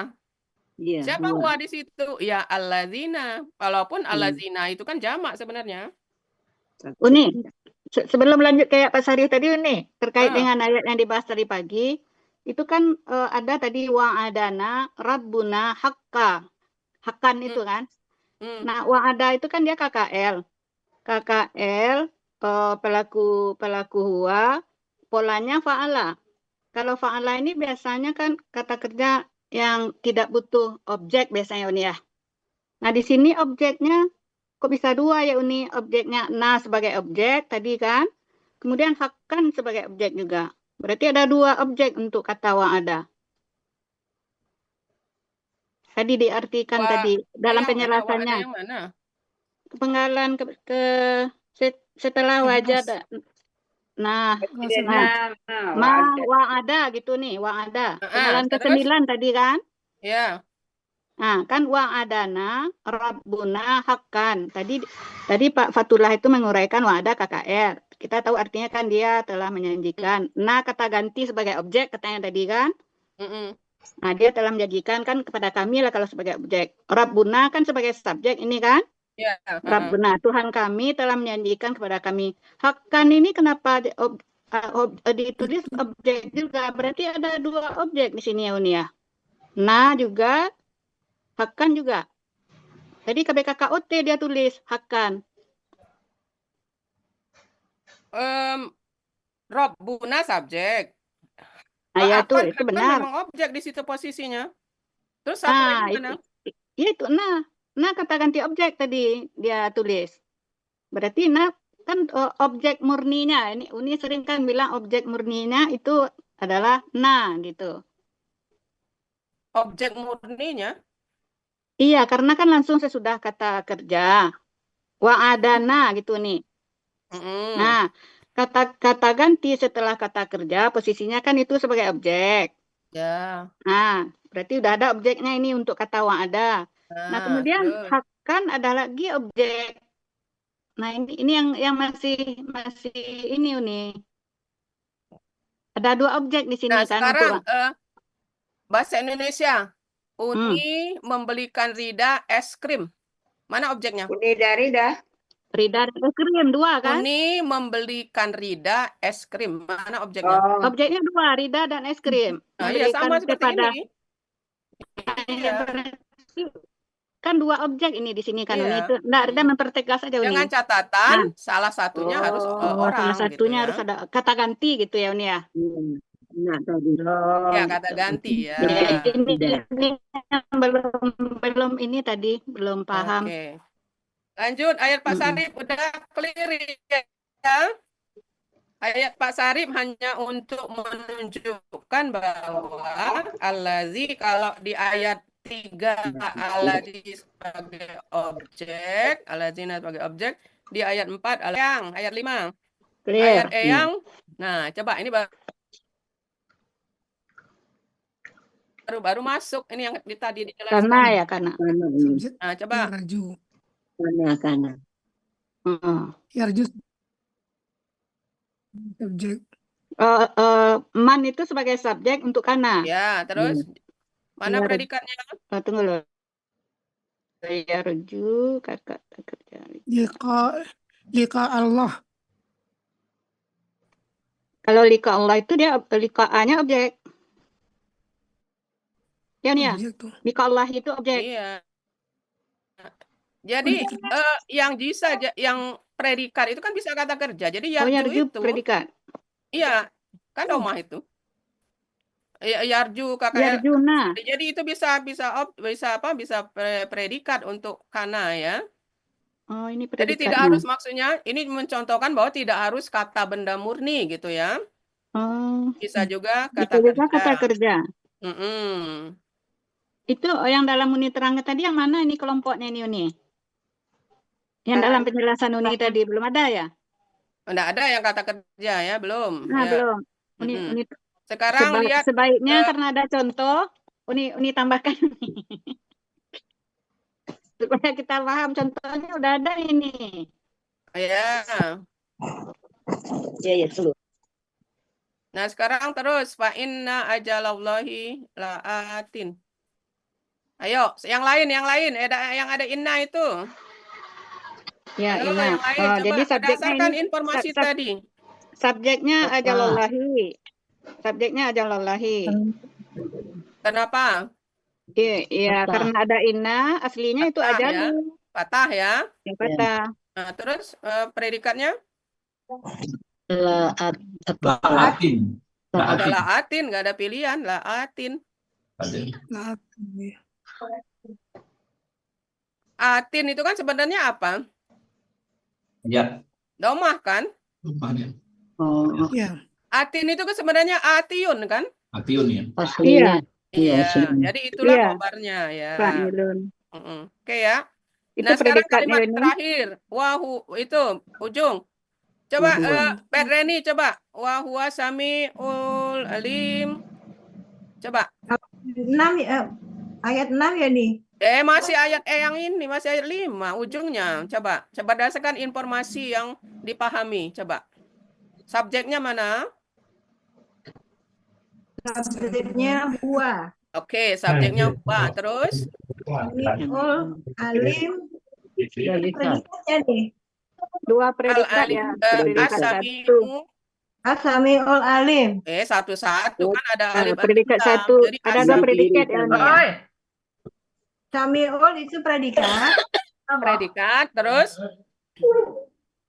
Iya, Siapa huwa. huwa di situ? Ya allazina. Walaupun Hmm. allazina itu kan jamak sebenarnya. Uni, sebelum lanjut kayak Pak Sarif tadi Uni, terkait Ah, dengan ayat yang dibahas tadi pagi, itu kan ada tadi wa'adana rabbuna hakka. Hakan itu kan. hmm. Nah, wa'ada itu kan dia KKL. KKL pelaku huwa, polanya fa'ala. Kalau fa'ala ini biasanya kan kata kerja yang tidak butuh objek biasanya Uni ya. Nah, di sini objeknya kok bisa dua ya Uni? Objeknya na sebagai objek tadi kan. Kemudian hakan sebagai objek juga. Berarti ada dua objek untuk kata wa'ada. Tadi diartikan tadi dalam Yang mana? Wa'ada penjelasannya. yang mana? Penggalan setelah wajah. Nah, Tidak wa'ada gitu nih, wa'ada. Penggalan Terus? ke-9 tadi kan. Ya. Nah, kan wa'adana rabbuna hakan. Tadi Pak Fatullah itu menguraikan wa'ada KKR. Kita tahu artinya kan dia telah menjanjikan. Nah, kata ganti sebagai objek katanya tadi kan. Mm-mm. Nah, dia telah menjanjikan kan kepada kami lah kalau sebagai objek. Rabbuna kan sebagai subjek ini kan. Ya. Rabbuna, Tuhan kami telah menjanjikan kepada kami. Hakan ini kenapa ditulis objek juga? Berarti ada dua objek di sini ya Uni ya. Nah juga, hakan juga. Tadi KBKKOT dia tulis hakan. Rabbuna subjek. Nah ya itu Hakan benar. memang objek di situ posisinya. Terus satu lagi mana? Itu nah kata ganti objek tadi dia tulis. Berarti nah kan objek murninya. Ini Uni sering kan bilang objek murninya itu adalah nah gitu. Objek murninya? Iya, karena kan langsung sesudah kata kerja. Wa'adana gitu nih. Nah, kata ganti setelah kata kerja, posisinya kan itu sebagai objek. Ya. Nah, berarti udah ada objeknya ini untuk kata wa'ada. Nah, kemudian hakan ada lagi objek. Nah, ini yang masih ini Uni. Ada dua objek di sini Nah, kan sekarang untuk bahasa Indonesia. Uni membelikan Rida es krim. Mana objeknya? Rida. Rida dan es krim dua kan? Uni membelikan Rida es krim. Mana objeknya? Objeknya dua, Rida dan es krim. Nah, iya sama seperti ini. Iya. Kan dua objek ini di sini kan Uni Iya. itu. Nggak, Rida mempertegas aja Uni. Dengan catatan salah satunya harus orang salah satunya gitu ya. harus ada kata ganti gitu ya Uni ya. Nah, tadi. Ya, kata ganti ya. Ini belum ini tadi belum paham. Oke. Lanjut ayat Pak Sarif udah clear ya. Ayat Pak Sarif hanya untuk menunjukkan bahwa allazi kalau di ayat 3 allazi sebagai objek, allazina sebagai objek, di ayat 4 yang ayat 5. Clear. Ayat eyang. Nah, coba ini baru masuk ini yang tadi dijelaskan. Karena. Nah, coba. Karena. Yarju subjek Man itu sebagai subjek untuk kana. Ya, terus mana Ya, predikatnya? tunggu loh. Ya rujuk kata kerja. Lika Allah. Kalau lika Allah itu dia lika A-nya objek. Ya nih ya. Objek tuh. Lika Allah itu objek. Iya. Jadi yang bisa yang predikat itu kan bisa kata kerja. Jadi Oh, yarju yarju itu, predikat. iya, kan domah itu. Yarju kakak. Yarjuna. Jadi itu bisa predikat untuk kana ya. Oh, ini Jadi tidak predikatnya. harus, maksudnya ini mencontohkan bahwa tidak harus kata benda murni gitu ya. Oh, Bisa juga bisa kata juga kerja. kata kerja. Mm-mm. Itu yang dalam Uni terangkan tadi yang mana ini kelompoknya ini Uni? Yang dalam penjelasan Uni tadi belum ada ya? Nggak ada yang kata kerja ya, belum. Nah, Ya. belum. Uni, Mm-mm. Uni Sekarang lihat sebaiknya karena ada contoh, Uni tambahkan. Supaya kita paham contohnya udah ada ini. ya. Ya, dulu. Nah, sekarang terus fa inna ajalallahi laatin. Ayo, yang lain, yang ada inna itu. Ya, Ayo, inna. yang lain, Oh, coba jadi subjeknya berdasarkan ini informasi tadi. subjeknya Apa? ajalallahi. Subjeknya ajalallahi. Kenapa? Iya, Patah. karena ada inna, aslinya itu Patah ya. ajalu. Patah ya. Yang patah. Nah, terus predikatnya Laat. Laatin. ada Laatin. laatin, nggak ada pilihan, laatin. Nah, Atin itu kan sebenarnya apa? Ya. Domah kan? Domahnya. Oh, ya. Atin itu kan sebenarnya atiun kan? Atiun ya. aslinya. Iya, aslinya. jadi itulah Iya. khobarnya ya. Fa'ilun. Oke ya. Itu Nah, sekarang predikatnya kalimat ini. terakhir. Wahu itu ujung. Coba Pet Reni coba. Wahuwa samiul alim. Coba. 6 ya, ayat 6 ya nih. Masih ayat yang ini, masih ayat 5 ujungnya. Coba berdasarkan informasi yang dipahami. Coba. Subjeknya mana? Subjeknya huwa. Oke, subjeknya huwa. Terus? Samiul alim. Predikatnya nih. Dua predikat ya. Predikat satu. Asami'u. Asamiul alim. Satu-satu kan ada alif Predikat alif. satu. Jadi Ada dua predikat ya. Uni, ya? Oi. Samiul itu predikat. Predikat, terus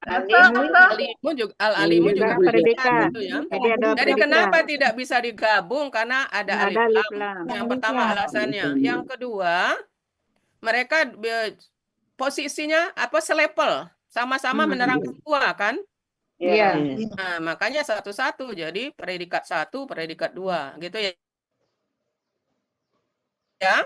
alimu juga alimu juga predikat. gitu ya. Jadi ada Jadi predikat. kenapa tidak bisa digabung? Karena ada alif alif lam. lam. Yang pertama alasannya. Yang kedua, mereka posisinya selevel, sama-sama menerangkan dua kan? Iya. Nah, makanya satu-satu. Jadi predikat 1, predikat 2 gitu ya. Ya.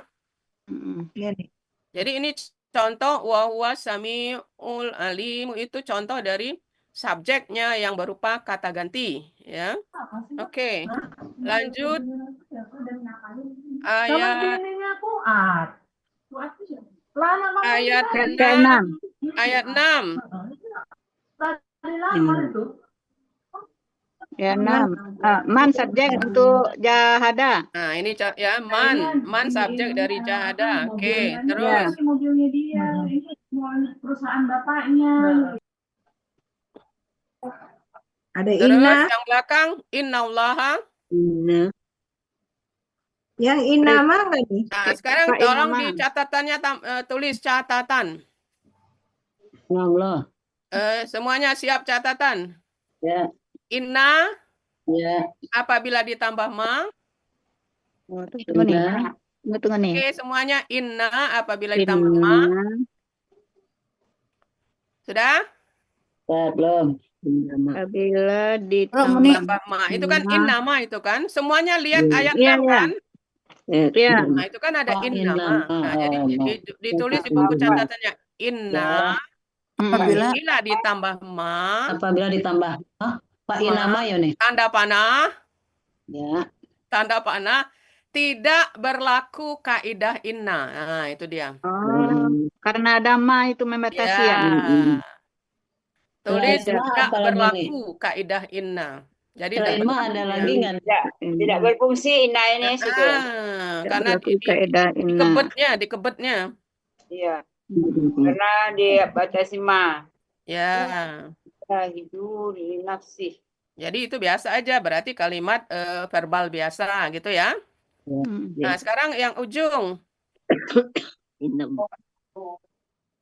Jadi ini contoh wa huwa samiul alim, itu contoh dari subjeknya yang berupa kata ganti ya. Oke. Lanjut ayat ayat 6. Ayat 6. Ya, 6. Man subjek untuk jahada. Nah, ini ya man subjek dari jahada. Oke, terus Mobilnya dia, ini perusahaan bapaknya. Ada terus inna. yang belakang innallaha. Inna. Yang inna mah nggak nih? Nah, sekarang Pak tolong Inama. di catatannya tulis catatan. Allah. Semuanya siap catatan. Ya. Inna Ya. apabila ditambah ma. Tunggu nih. Tunggu nih. Oke, semuanya inna apabila ditambah ma. Sudah? Belum. Apabila ditambah Ma. Itu kan inna ma itu kan. Semuanya lihat ayat 6 Iya. kan? Iya. Nah, itu kan ada inna ma. Nah, jadi ditulis di buku catatannya inna apabila ditambah ma. Apabila ditambah Pak Inama ya nih. Tanda panah. Ya. Tanda panah tidak berlaku kaidah inna. Nah, itu dia. Karena ada ma itu membatasi ya. Tulis Setelah tidak apa lagi berlaku kaidah inna. Jadi Ima ada lagi nggak? Tidak berfungsi inna ini sudah. karena berlaku kaidah inna. dikebetnya. Iya. Karena dia batasi ma. Ya. Hidur nafsi. Jadi itu biasa aja, berarti kalimat verbal biasa gitu ya. Nah, sekarang yang ujung.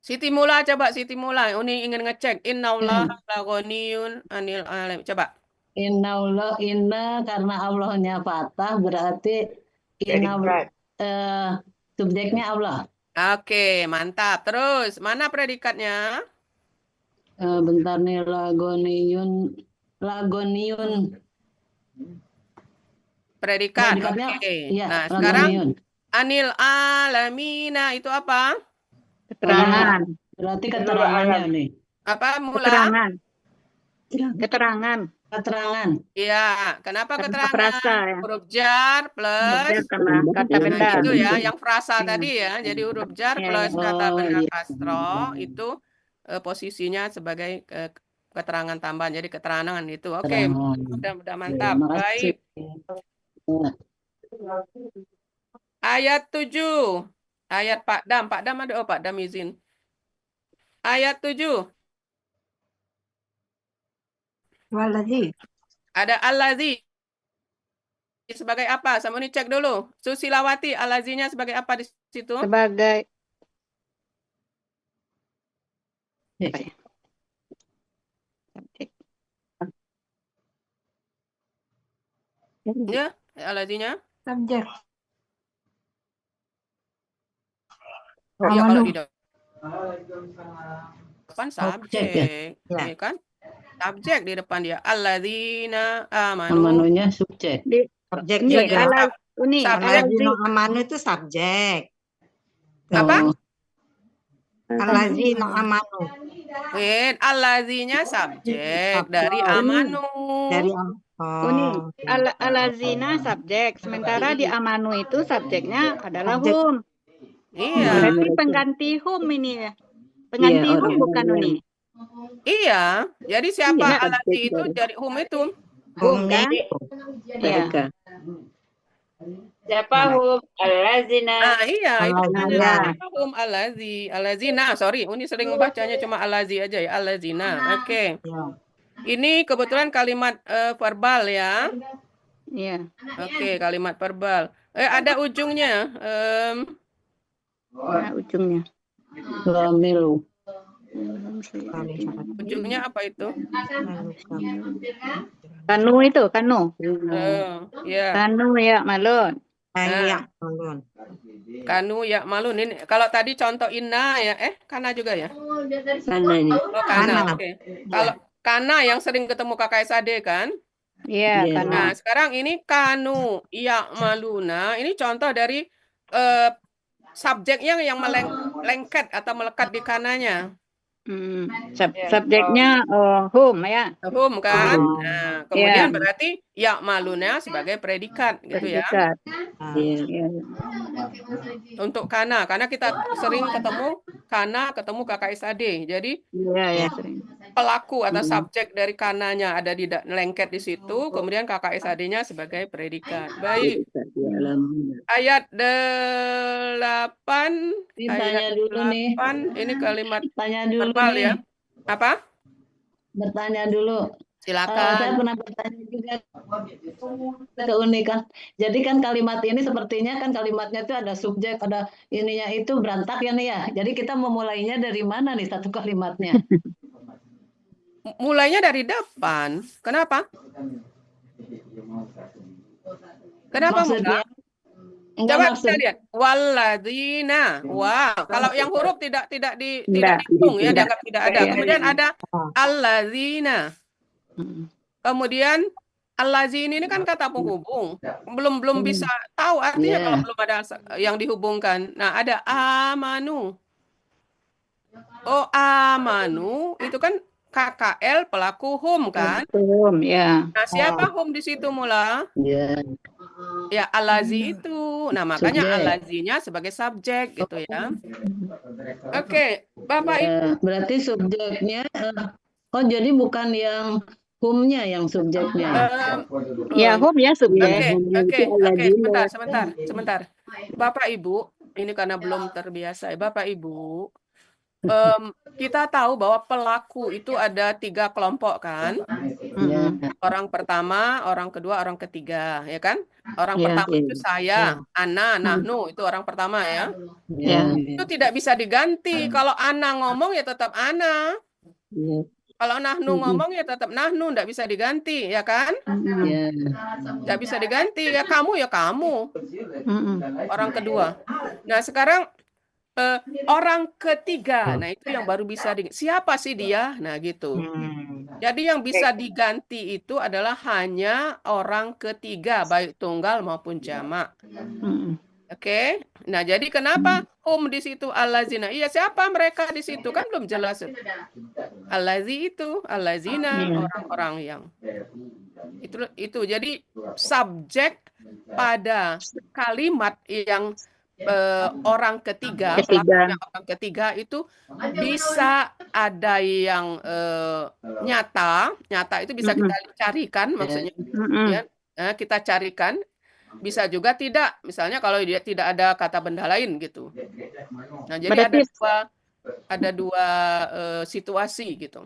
Siti Mula, coba Siti Mula. Uni ingin ngecek. Innallaha laghaniyun 'anil 'alamin. Coba. Inna karena Allahnya fathah berarti inna subjeknya Allah. Oke, mantap. Terus, mana predikatnya? Bentar nih, lagoniun. Predikat. Predikatnya, Oke. iya, Nah, sekarang lagoniun. anil alamina itu apa? Keterangan. Berarti keterangannya nih. Apa Mula? Keterangan. Keterangan. Keterangan. Iya, kenapa Karena keterangan? frasa ya. Huruf jar plus Huruf jar karena kata nah, benda. itu ya, yang frasa tadi ya. Jadi huruf jar Iya, plus iya. kata benda iya. kastro itu posisinya sebagai keterangan tambahan. Jadi keterangan itu. Oke, Keterangan. udah mantap. Terima kasih. Baik. Ayat 7. Ayat Pak Dam. Pak Dam ada? Oh, Pak Dam izin. Ayat 7. Waladzi. Ada allazi. Sebagai apa? Sama ini cek dulu. Susilawati, allazinya sebagai apa di situ? Sebagai Ya, allazinya. Subjek. Iya, kalau di Amanu. depan Objek ya? subjek. Iya kan? Subjek di depan dia. Alladzina amanu. Amanunya subjek. Subjek Iya, juga. jadi Uni, subjek. Allazina amanu itu subjek. Apa? Allazina amanu. Allazinya subjek dari amanu. Dari Uni, alazina subjek. Sementara di amanu itu subjeknya adalah Subjek. hum. Iya. Berarti pengganti hum ini ya. Pengganti Iya, hum orang bukan Uni. Iya. Jadi siapa Iya, allazi itu dari hum itu? Hum kan? Iya. Siapa hum allazina? Ah, iya, itu Allazina. namanya siapa hum allazi. Allazina, sorry. Uni sering membacanya cuma allazi aja ya, allazina. Oke. Ini kebetulan kalimat verbal ya. Iya. Oke, kalimat verbal. Ada ujungnya. Nah, ujungnya. Lamilu. Ujungnya apa itu? Kanu itu, kanu. Ya. Kanu ya malun. Kanu ya malun. Ini kalau tadi contoh inna ya, kana juga ya? Kana ini. Oh, kana. Oke. Kalau kana yang sering ketemu KKSAD kan? Iya, Iya. kanu. Nah, sekarang ini kanu ya maluna. Ini contoh dari subjeknya yang melengket atau melekat di kananya. Subjeknya hum ya. Hum kan? Oh. Nah, kemudian Iya. berarti ya maluna sebagai predikat gitu ya. Predikat. Iya. Untuk kana, karena kita sering ketemu kana, ketemu KKSAD. Jadi Iya, ya sering. pelaku atau subjek dari kananya ada di lengket di situ, kemudian KKSAD-nya sebagai predikat. Baik. Ayat 8. Tanya dulu nih. Ini kalimat Tanya dulu verbal nih. ya. Apa? Bertanya dulu. Silakan. Saya pernah bertanya juga ke Uni kan. Jadi kan kalimat ini sepertinya kan kalimatnya itu ada subjek, ada ininya itu berantak ya nih ya. Jadi kita memulainya dari mana nih satu kalimatnya? Mulainya dari depan. Kenapa? Kenapa Maksudnya? Muda? Enggak Coba maksud. kita lihat. Walladzina. Wow, kalau yang huruf tidak dihitung ya, dianggap tidak ada. Iya. Kemudian ada alladzina. Kemudian allazin ini kan kata penghubung. Belum bisa tahu artinya kalau belum ada yang dihubungkan. Nah, ada amanu. Oh, amanu itu kan KKL pelaku hum kan? Hum, ya. Nah, siapa hum di situ Mula? Iya. Ya, allazi itu. Nah, makanya Subjek. allazinya sebagai subjek gitu ya. Oke, Bapak Ibu. Berarti subjeknya oh jadi bukan yang Humnya yang subjeknya ya. Ya, home ya subjek. Sebentar. Bapak Ibu, ini karena belum terbiasa ya, Bapak Ibu. Kita tahu bahwa pelaku itu ada 3 kelompok kan? Orang pertama, orang kedua, orang ketiga, ya kan? Orang pertama itu saya, Ana, Nahnu, itu orang pertama ya. Itu tidak bisa diganti. Kalau Ana ngomong ya tetap Ana. Kalau Nahnu ngomong ya tetap Nahnu, tidak bisa diganti, ya kan? Tidak bisa diganti, ya kamu. Orang kedua. Nah sekarang orang ketiga, nah itu yang baru bisa siapa sih dia? Nah gitu. Jadi yang bisa diganti itu adalah hanya orang ketiga, baik tunggal maupun jamak. Oke. Nah jadi kenapa hum di situ allazina? Iya siapa mereka di situ kan belum jelas. Allazi itu allazina orang-orang yang itu. Jadi subjek pada kalimat yang orang ketiga, pelakunya orang ketiga itu bisa ada yang nyata itu bisa kita carikan maksudnya ya. Nah, kita carikan, bisa juga tidak, misalnya kalau dia tidak ada kata benda lain gitu. Nah jadi ada dua situasi gitu.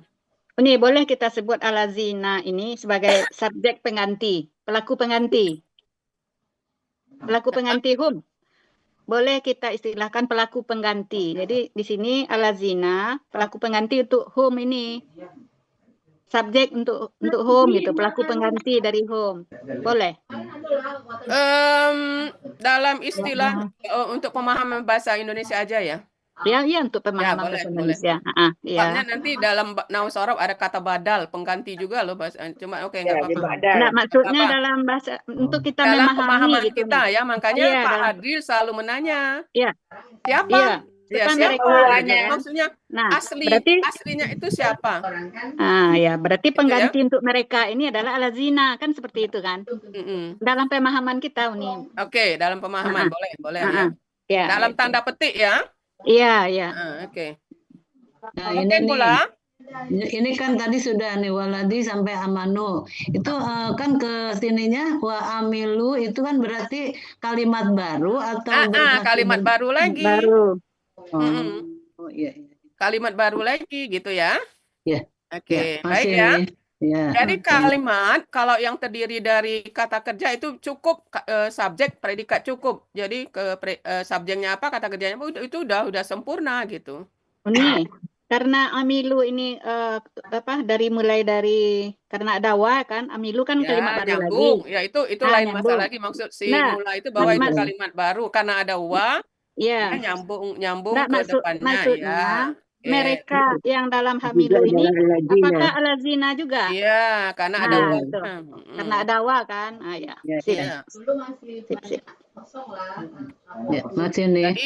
Ini boleh kita sebut alazina ini sebagai subjek pengganti, pelaku pengganti hum. Boleh kita istilahkan pelaku pengganti. Jadi di sini alazina pelaku pengganti untuk hum ini. Subjek untuk home gitu, pelaku pengganti dari home. Boleh? Dalam istilah untuk pemahaman bahasa Indonesia aja ya. Ya, untuk pemahaman bahasa Indonesia. Soalnya nanti dalam Nahwu Shorof ada kata badal, pengganti juga loh bahasa. Cuma nggak apa-apa. Nah, maksudnya dalam bahasa untuk kita dalam memahami pemahaman gitu kita ya, makanya Pak Hadril selalu menanya. Siapa? Siapa? Maksudnya aslinya itu siapa? Berarti pengganti untuk mereka ini adalah alazina kan seperti itu kan? Dalam pemahaman kita nih. Oke, dalam pemahaman boleh ya. Dalam tanda petik ya. Iya. Oke. Nah, ini kan tadi sudah nih waladi sampai amanu. Itu kan ke sininya wa amilu itu kan berarti kalimat baru atau kalimat baru lagi. Iya. Kalimat baru lagi gitu ya. Iya. Oke, baik ya. Jadi kalimat kalau yang terdiri dari kata kerja itu cukup subjek predikat cukup. Jadi subjeknya apa, kata kerjanya apa itu udah sempurna gitu. Ini karena amilu ini mulai dari karena ada wa kan, amilu kan kalimat baru nyambung. lagi. Ya itu lain masalah lagi, maksud mula itu bahwa itu kalimat baru karena ada wa. Nyambung ke depannya maksudnya, mereka yang dalam hamilu ini apakah alazina juga? Iya, karena ada wa. Karena ada wa kan? Sip. Jadi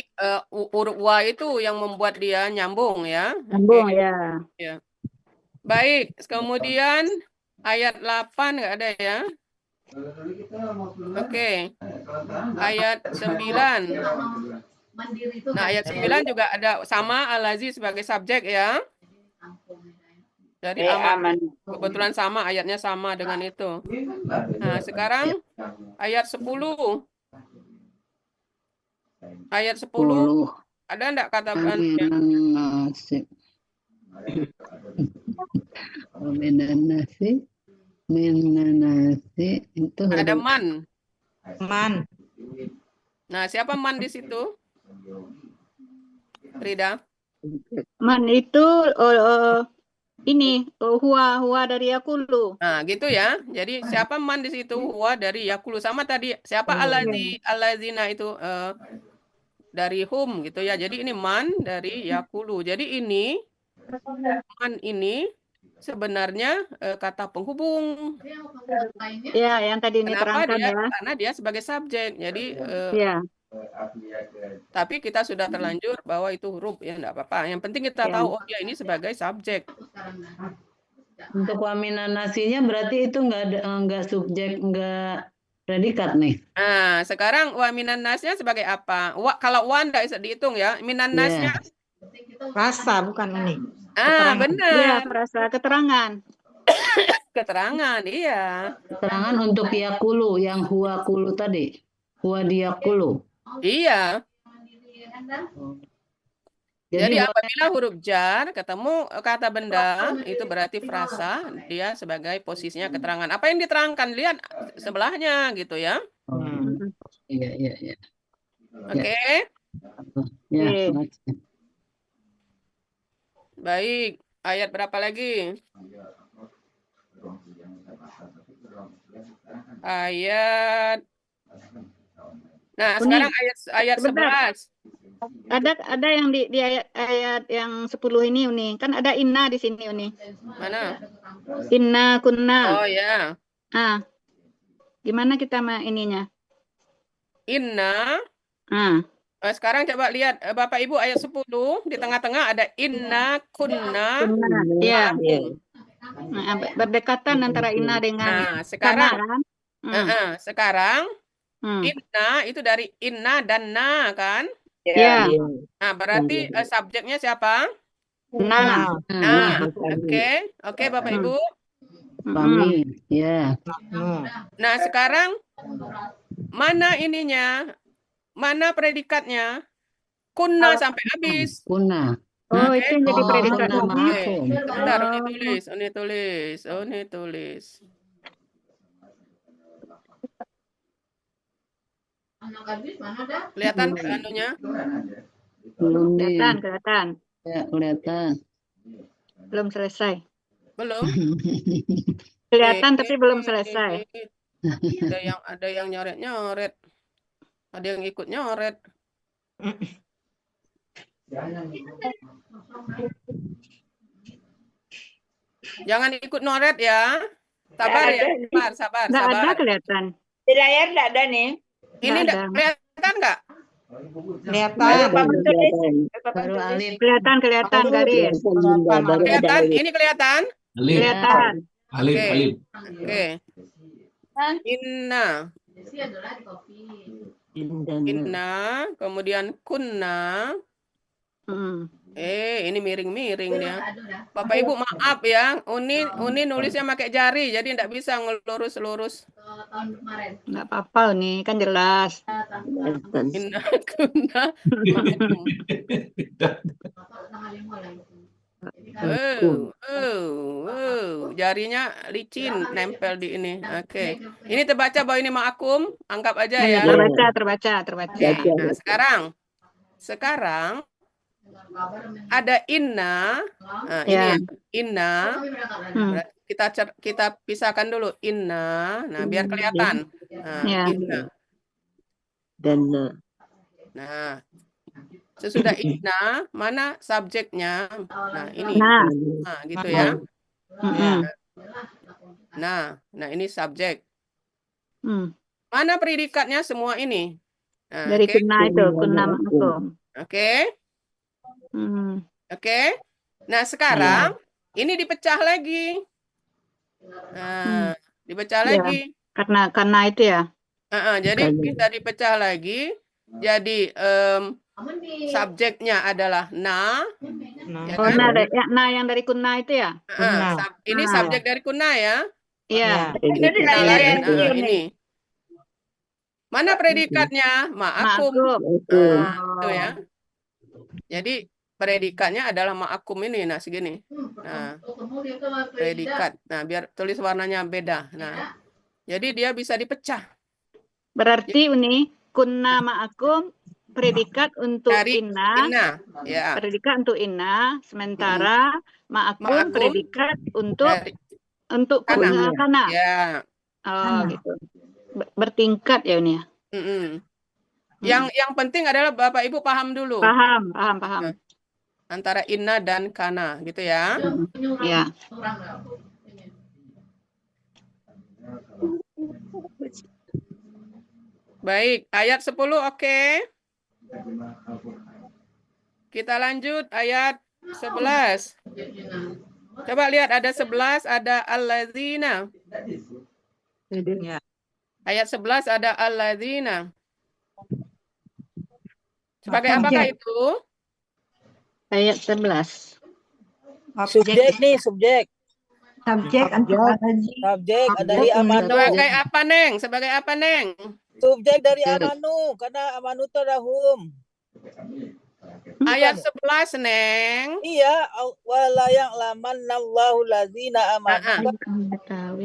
huruf wa itu yang membuat dia nyambung ya. Nyambung ya. Baik, kemudian ayat 8 nggak ada ya. Oke. Ayat 9. Nah, ayat 9 juga ada sama alazi sebagai subjek ya. Jadi kebetulan sama, ayatnya sama dengan itu. Nah, sekarang ayat 10. Ayat 10. Ada enggak katakan Minanasi itu ada man. Nah, siapa man di situ? Rida. Man itu ini huwa dari yakulu. Nah, gitu ya. Jadi siapa man di situ? Huwa dari yakulu. Sama tadi siapa alazina itu dari hum gitu ya. Jadi ini man dari yakulu. Jadi ini man ini sebenarnya kata penghubung. Ya, yang tadi ini terangkan ya. Karena dia sebagai subjek. Jadi tapi kita sudah terlanjur bahwa itu huruf ya, enggak apa-apa. Yang penting kita tahu dia ini sebagai subjek. Untuk waminanasinya berarti itu enggak subjek, enggak predikat nih. Nah, sekarang waminanasnya sebagai apa? Kalau wa enggak bisa dihitung ya. Minannasnya Rasa bukan ini. benar. Ya, rasa keterangan. keterangan, iya. Keterangan untuk yakulu yang huwakulu tadi. Huwadiyakulu. Iya. Jadi Jadi apabila huruf jar ketemu kata benda, itu berarti frasa, dia sebagai posisinya keterangan. Apa yang diterangkan? Lihat sebelahnya gitu ya. iya, iya, iya. Oke. Ya, Oke. makasih. Baik. Ayat berapa lagi? Ayat. Nah, Ini sekarang ayat sebentar. 11. Ada yang di ayat yang 10 ini Uni. Kan ada inna di sini Uni. Mana? Inna kunna. Oh ya. Ah, gimana kita ininya? Inna. Ah, Sekarang coba lihat Bapak Ibu ayat 10 di tengah-tengah ada inna kunna kunna. Ya. ma'akum. Nah, berdekatan antara inna dengan Nah, kana sekarang kan? sekarang inna itu dari inna dan na kan? Ya. Nah, berarti subjeknya siapa? Nah. Nah, oke Bapak Ibu. Kami, ya. Nah, sekarang mana ininya? Mana predikatnya? Kunna sampai habis. Kuna. Oh, itu yang jadi predikat. Kuna ma'akum. Bentar, Uni tulis. Kelihatan anunya? Belum di. Kelihatan. Ya, kelihatan. Belum selesai. Belum? Kelihatan tapi belum selesai. Ada yang nyoret-nyoret. Ada yang ikut nyoret. Jangan ikut noret ya. Sabar ya, sabar. Nggak ada kelihatan. Di layar nggak ada nih. Ini Nggak ada. kelihatan nggak? Baru alif. Kelihatan garis. Kelihatan? Ini kelihatan? Alif. Kelihatan. Alif. Oke. Inna, kemudian kunna. Ini miring-miring dia. Bapak Ibu maaf ya, Uni nulisnya pakai jari, jadi tidak bisa ngelurus-lurus. Nggak apa-apa nih, kan jelas. Inna kunna ma'akum. Jarinya licin, nempel di ini. Oke. Ini terbaca bahwa ini ma'akum, anggap aja ya. Terbaca. Nah, sekarang ada inna. Nah, ini ya, inna. Kita pisahkan dulu inna. Nah, biar kelihatan. Nah, inna. Nah, sesudah inna, mana subjeknya? Nah, ini. Nah, gitu ya. Nah, ini subjek. Mana predikatnya semua ini? Nah, dari kunna itu, kunna ma'akum. Oke. Nah, sekarang ini dipecah lagi. Nah, dipecah lagi. Karena itu ya. Jadi bisa dipecah lagi. Jadi subjeknya adalah na. Ya kan? Nah, yang dari kunna itu ya. Ini subjek dari kunna ya. Iya. Ini di lain. Ini. Mana predikatnya? Ma'akum. Itu ya. Jadi predikatnya adalah ma'akum ini. Nah, segini. Nah, predikat. Nah, biar tulis warnanya beda. Nah, jadi dia bisa dipecah. Berarti Uni, kunna ma'akum predikat untuk dari inna. Ya. Predikat untuk inna, sementara ma'akum predikat untuk kana. Ya. Oh, gitu. Bertingkat ya Uni ya. Yang penting adalah Bapak Ibu paham dulu. Paham. Antara inna dan kana, gitu ya. Ya. Baik, ayat 10 oke. Kita lanjut ayat 11. Coba lihat ada 11, ada alladzina. Ayat 11 ada alladzina. Sebagai apakah itu? Ayat 11. Subjek nih, subjek. Subjek untuk alazi. Subjek dari amanu. Sebagai apa, Neng? Sebagai apa, Neng? Subjek dari amanu, karena amanu itu ada hum. Ayat 11, Neng. Iya, wala ya'lamanallahu ladzina amanu.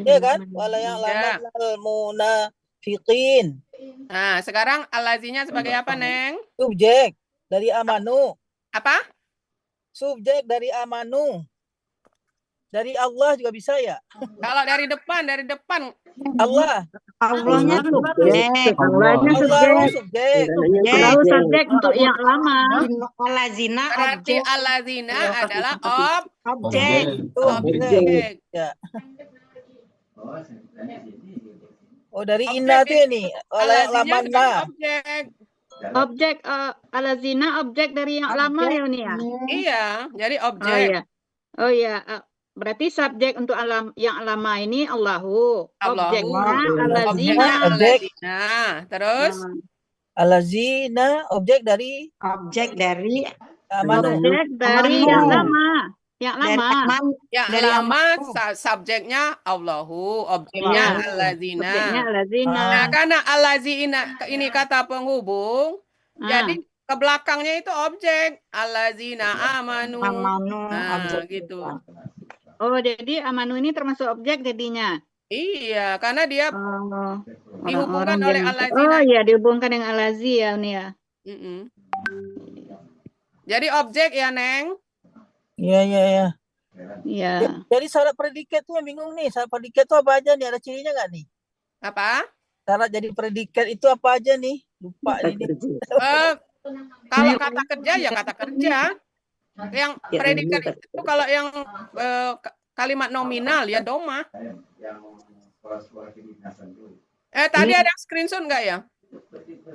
Iya kan? Wala ya'lamannal munafiqin. Nah, sekarang alazinya sebagai apa, Neng? Subjek dari amanu. Apa? Subjek dari amanu. Dari Allah juga bisa ya? Kalau dari depan Allah. Allahnya subjek. Allahnya Allah subjek. subjek. Allahu subjek untuk yang lama. Alazina berarti objek. alazina adalah Objek. objek. Ya. Oh, dari inna tuh ini. Wala Alazinya ya'lamanna. sebagai objek. Objek alazina objek dari yang lama ya ini ya. Iya, jadi Oh objek. iya. Oh iya. Berarti subjek untuk yang lama ini Allahu. Allahu. Objeknya alazina. Objeknya Objek. alazina. Terus Alazina objek dari Objek dari amanu. Objek dari Amanu. yang lama. Yang dari lama. aman. yang Dari lama amanu. subjeknya Allahu, objeknya Iya. alazina. Objeknya alazina. Nah, karena alazina ini kata penghubung, jadi ke belakangnya itu objek alazina amanu. Amanu. Nah, Objek. gitu. Oh, jadi amanu ini termasuk objek jadinya. Iya, karena dia Oh, dihubungkan orang-orang oleh yang alazina. Oh iya, dihubungkan dengan alazi ya ini ya. Mm-mm. Jadi objek ya, Neng? Iya, iya, iya. Iya. Jadi syarat predikat tuh yang bingung nih. Syarat predikat tuh apa aja nih? Ada cirinya nggak nih? Apa? Syarat jadi predikat itu apa aja nih? Lupa ini. Kalau kata kerja ya kata kerja. Yang predikat itu kalau yang kalimat nominal ya doma. Tadi ada screenshot nggak ya?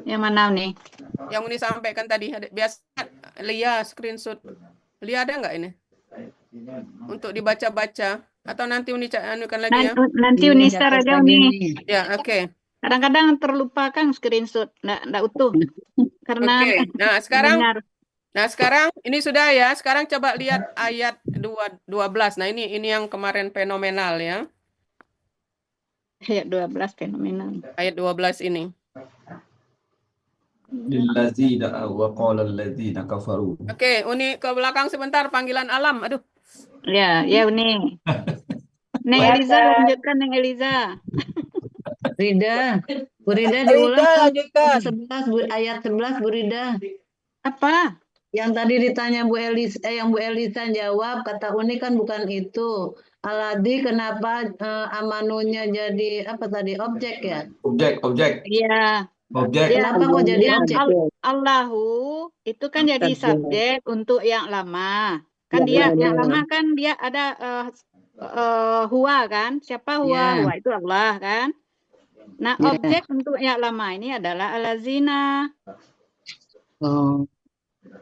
Yang mana nih? Yang Uni sampaikan tadi. Biasa Lia screenshot. Lia ada nggak ini? Untuk dibaca-baca. Atau nanti Uni anukan lagi ya? Nanti Uni share aja Uni. Ya, oke. Kadang-kadang terlupakan screenshot, nggak utuh. Karena Oke. Nah, sekarang benar. ini sudah ya. Sekarang coba lihat ayat 12. Nah, ini yang kemarin fenomenal ya. Ayat 12 fenomenal. Ayat 12 ini. Lillazina wa qala allazina kafaru. Oke, Uni ke belakang sebentar panggilan alam. Aduh. Ya Uni. Neng Eliza lanjutkan Neng Eliza. Rida, Bu Rida Rida diulang lanjutkan. 11, ayat 11 Bu Rida. Apa? Yang tadi ditanya Bu Elisa, yang Bu Elisa jawab, kata Uni kan bukan itu. Aladi kenapa amanunya jadi apa tadi objek ya? Objek. Iya. Objek. Kenapa kok jadi objek? Allahu itu kan jadi subjek untuk yang lama. Kan dia yang lama kan dia ada huwa kan? Siapa huwa? Huwa itu Allah kan? Nah, objek untuk yang lama ini adalah alazina. Oh.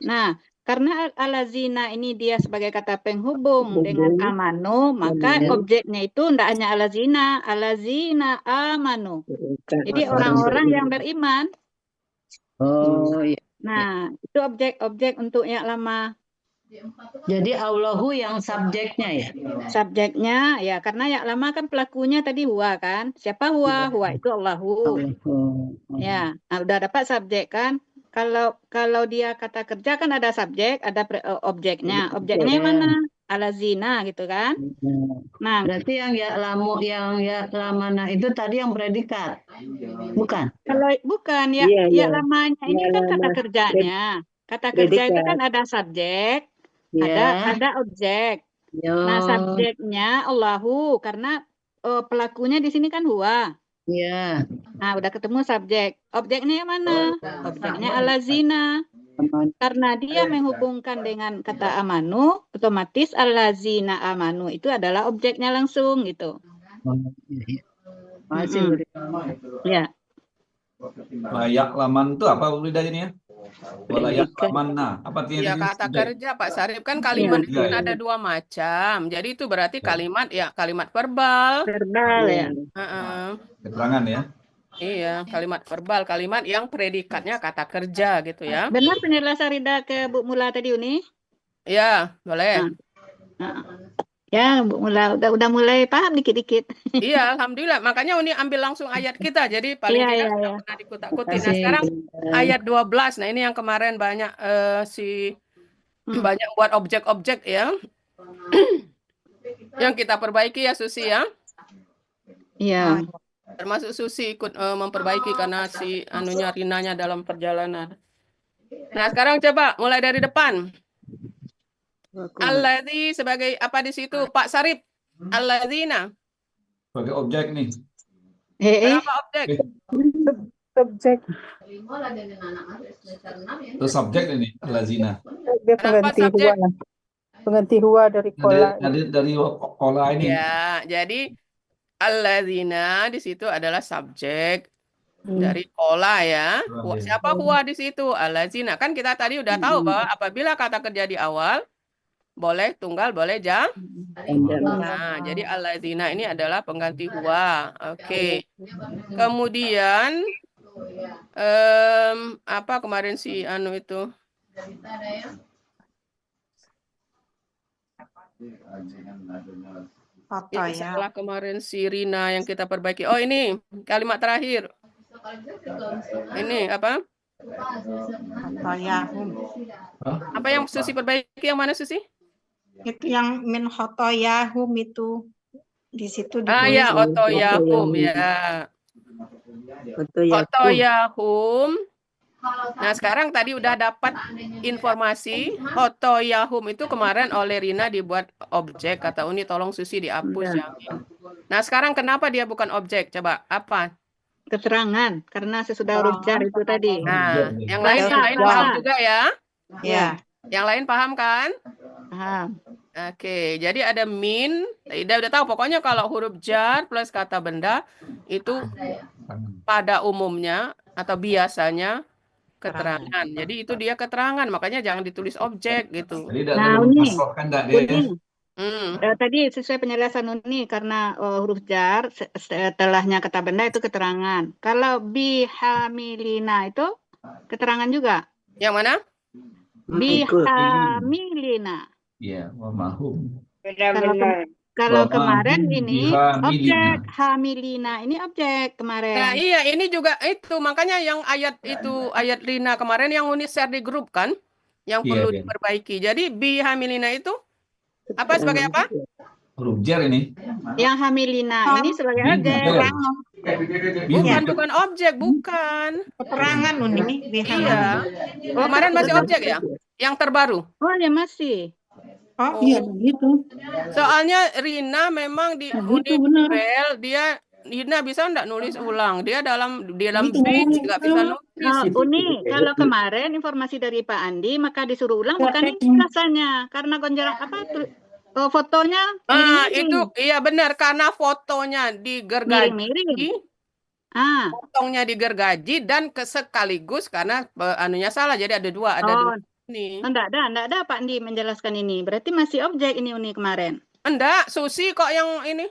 Nah, karena alazina ini dia sebagai kata penghubung dengan amanu, maka objeknya itu tidak hanya alazina amanu. Jadi orang-orang yang beriman. Oh, iya. Nah, itu objek-objek untuk yang lama. Jadi Allahu yang subjeknya ya? Subjeknya ya karena yang lama kan pelakunya tadi huwa kan. Siapa huwa? Huwa itu Allahu. Ya, nah, udah dapat subjek kan. Kalau dia kata kerja kan ada subjek, ada objeknya. Objeknya yang mana? Alazina gitu kan. Nah, berarti yang ya lamu yang ya lamana itu tadi yang predikat. Bukan. Kalau bukan ya ya lamanya ini kan kata kerjanya. Kata kerja itu kan ada subjek, ada objek. Nah, subjeknya Allahu karena pelakunya di sini kan huwa. Iya. Nah, udah ketemu subjek. Objeknya yang mana? Objeknya alazina. Karena dia menghubungkan dengan kata amanu, otomatis alazina amanu itu adalah objeknya langsung gitu. Ya. Layak laman itu apa Ulida ini ya? Layak lamanna. Apa artinya? Ya kata kerja Pak Sarip kan kalimat itu kan ada dua macam. Jadi itu berarti kalimat kalimat verbal. Verbal ya. Keterangan ya. Iya, kalimat verbal, kalimat yang predikatnya kata kerja gitu ya. Benar penjelasan Rida ke Bu Mula tadi Uni? Iya, boleh. Ya, udah mulai paham dikit-dikit. Iya, alhamdulillah. Makanya Uni ambil langsung ayat kita. Jadi paling Iya, tidak iya, nggak iya. pernah dikutak-kutik. Nah, Kasih. sekarang ayat 12. Nah, ini yang kemarin banyak banyak buat objek-objek ya. Yang kita perbaiki ya, Susi ya. Iya. Termasuk Susi ikut memperbaiki karena si anunya Rinanya dalam perjalanan. Nah, sekarang coba mulai dari depan. Alladzi sebagai apa di situ? Pak Sarip. Alladzina. Sebagai objek nih. Kenapa objek? Subjek. Itu subjek ini, lazina. Dia Kenapa pengganti subjek? huwa. Pengganti huwa dari kola. Dari kola ini. Ya, jadi alladzina di situ adalah subjek dari kola ya. Siapa huwa di situ? Alladzina. Kan kita tadi udah tahu bahwa apabila kata kerja di awal boleh tunggal, boleh jam. Nah, jadi alladzina ini adalah pengganti huwa. Oke. Kemudian apa kemarin si anu itu? Foto Ini ya. salah kemarin si Rina yang kita perbaiki. Oh, ini kalimat terakhir. Ini apa? Foto yahum. Apa yang Susi perbaiki? Yang mana Susi? Itu yang min hoto yahum itu. Di situ Ah ya, ditulis. otoyahum ya. Otoyahum. Nah, sekarang tadi udah dapat informasi otoyahum itu kemarin oleh Rina dibuat objek. Kata Uni, tolong Susi dihapus yang ini. Nah, sekarang kenapa dia bukan objek? Coba, apa? Keterangan, karena sesudah huruf jar itu tadi. Nah, yang lain paham juga ya? Ya. Yang lain paham kan? Paham. Oke, jadi ada min, udah tahu pokoknya kalau huruf jar plus kata benda itu pada umumnya atau biasanya keterangan. Jadi itu dia keterangan, makanya jangan ditulis objek gitu. Jadi Nah, Uni, dia. tadi sesuai penjelasan Uni karena huruf jar setelahnya kata benda itu keterangan. Kalau bihamilina itu keterangan juga. Yang mana? Bihamilina. Iya, mahum. Benar-benar. Kalau kemarin ini bihamilina. objek hamilina, ini objek kemarin. Nah, iya ini juga itu makanya yang ayat itu ayat Rina kemarin yang Uni share di grup kan, yang perlu diperbaiki. Jadi bihamilina itu apa sebagai apa? Huruf jar ini. Yang hamilina ini sebagai objek. Bukan objek, bukan. Keterangan Uni. Iya. Kemarin masih objek ya? Yang terbaru. Oh, ya masih. Oh, iya begitu. Soalnya Rina memang di Uni Bel dia Rina bisa enggak nulis ulang. Dia dalam page nggak bisa nulis. Uni, kalau kemarin informasi dari Pak Andi maka disuruh ulang bukan ini rasanya karena gonjang apa fotonya itu iya benar karena fotonya digergaji. Potongnya digergaji dan sekaligus karena anunya salah jadi ada dua ini. Enggak ada Pak Andi menjelaskan ini. Berarti masih objek ini Uni kemarin. Enggak, Susi kok yang ini.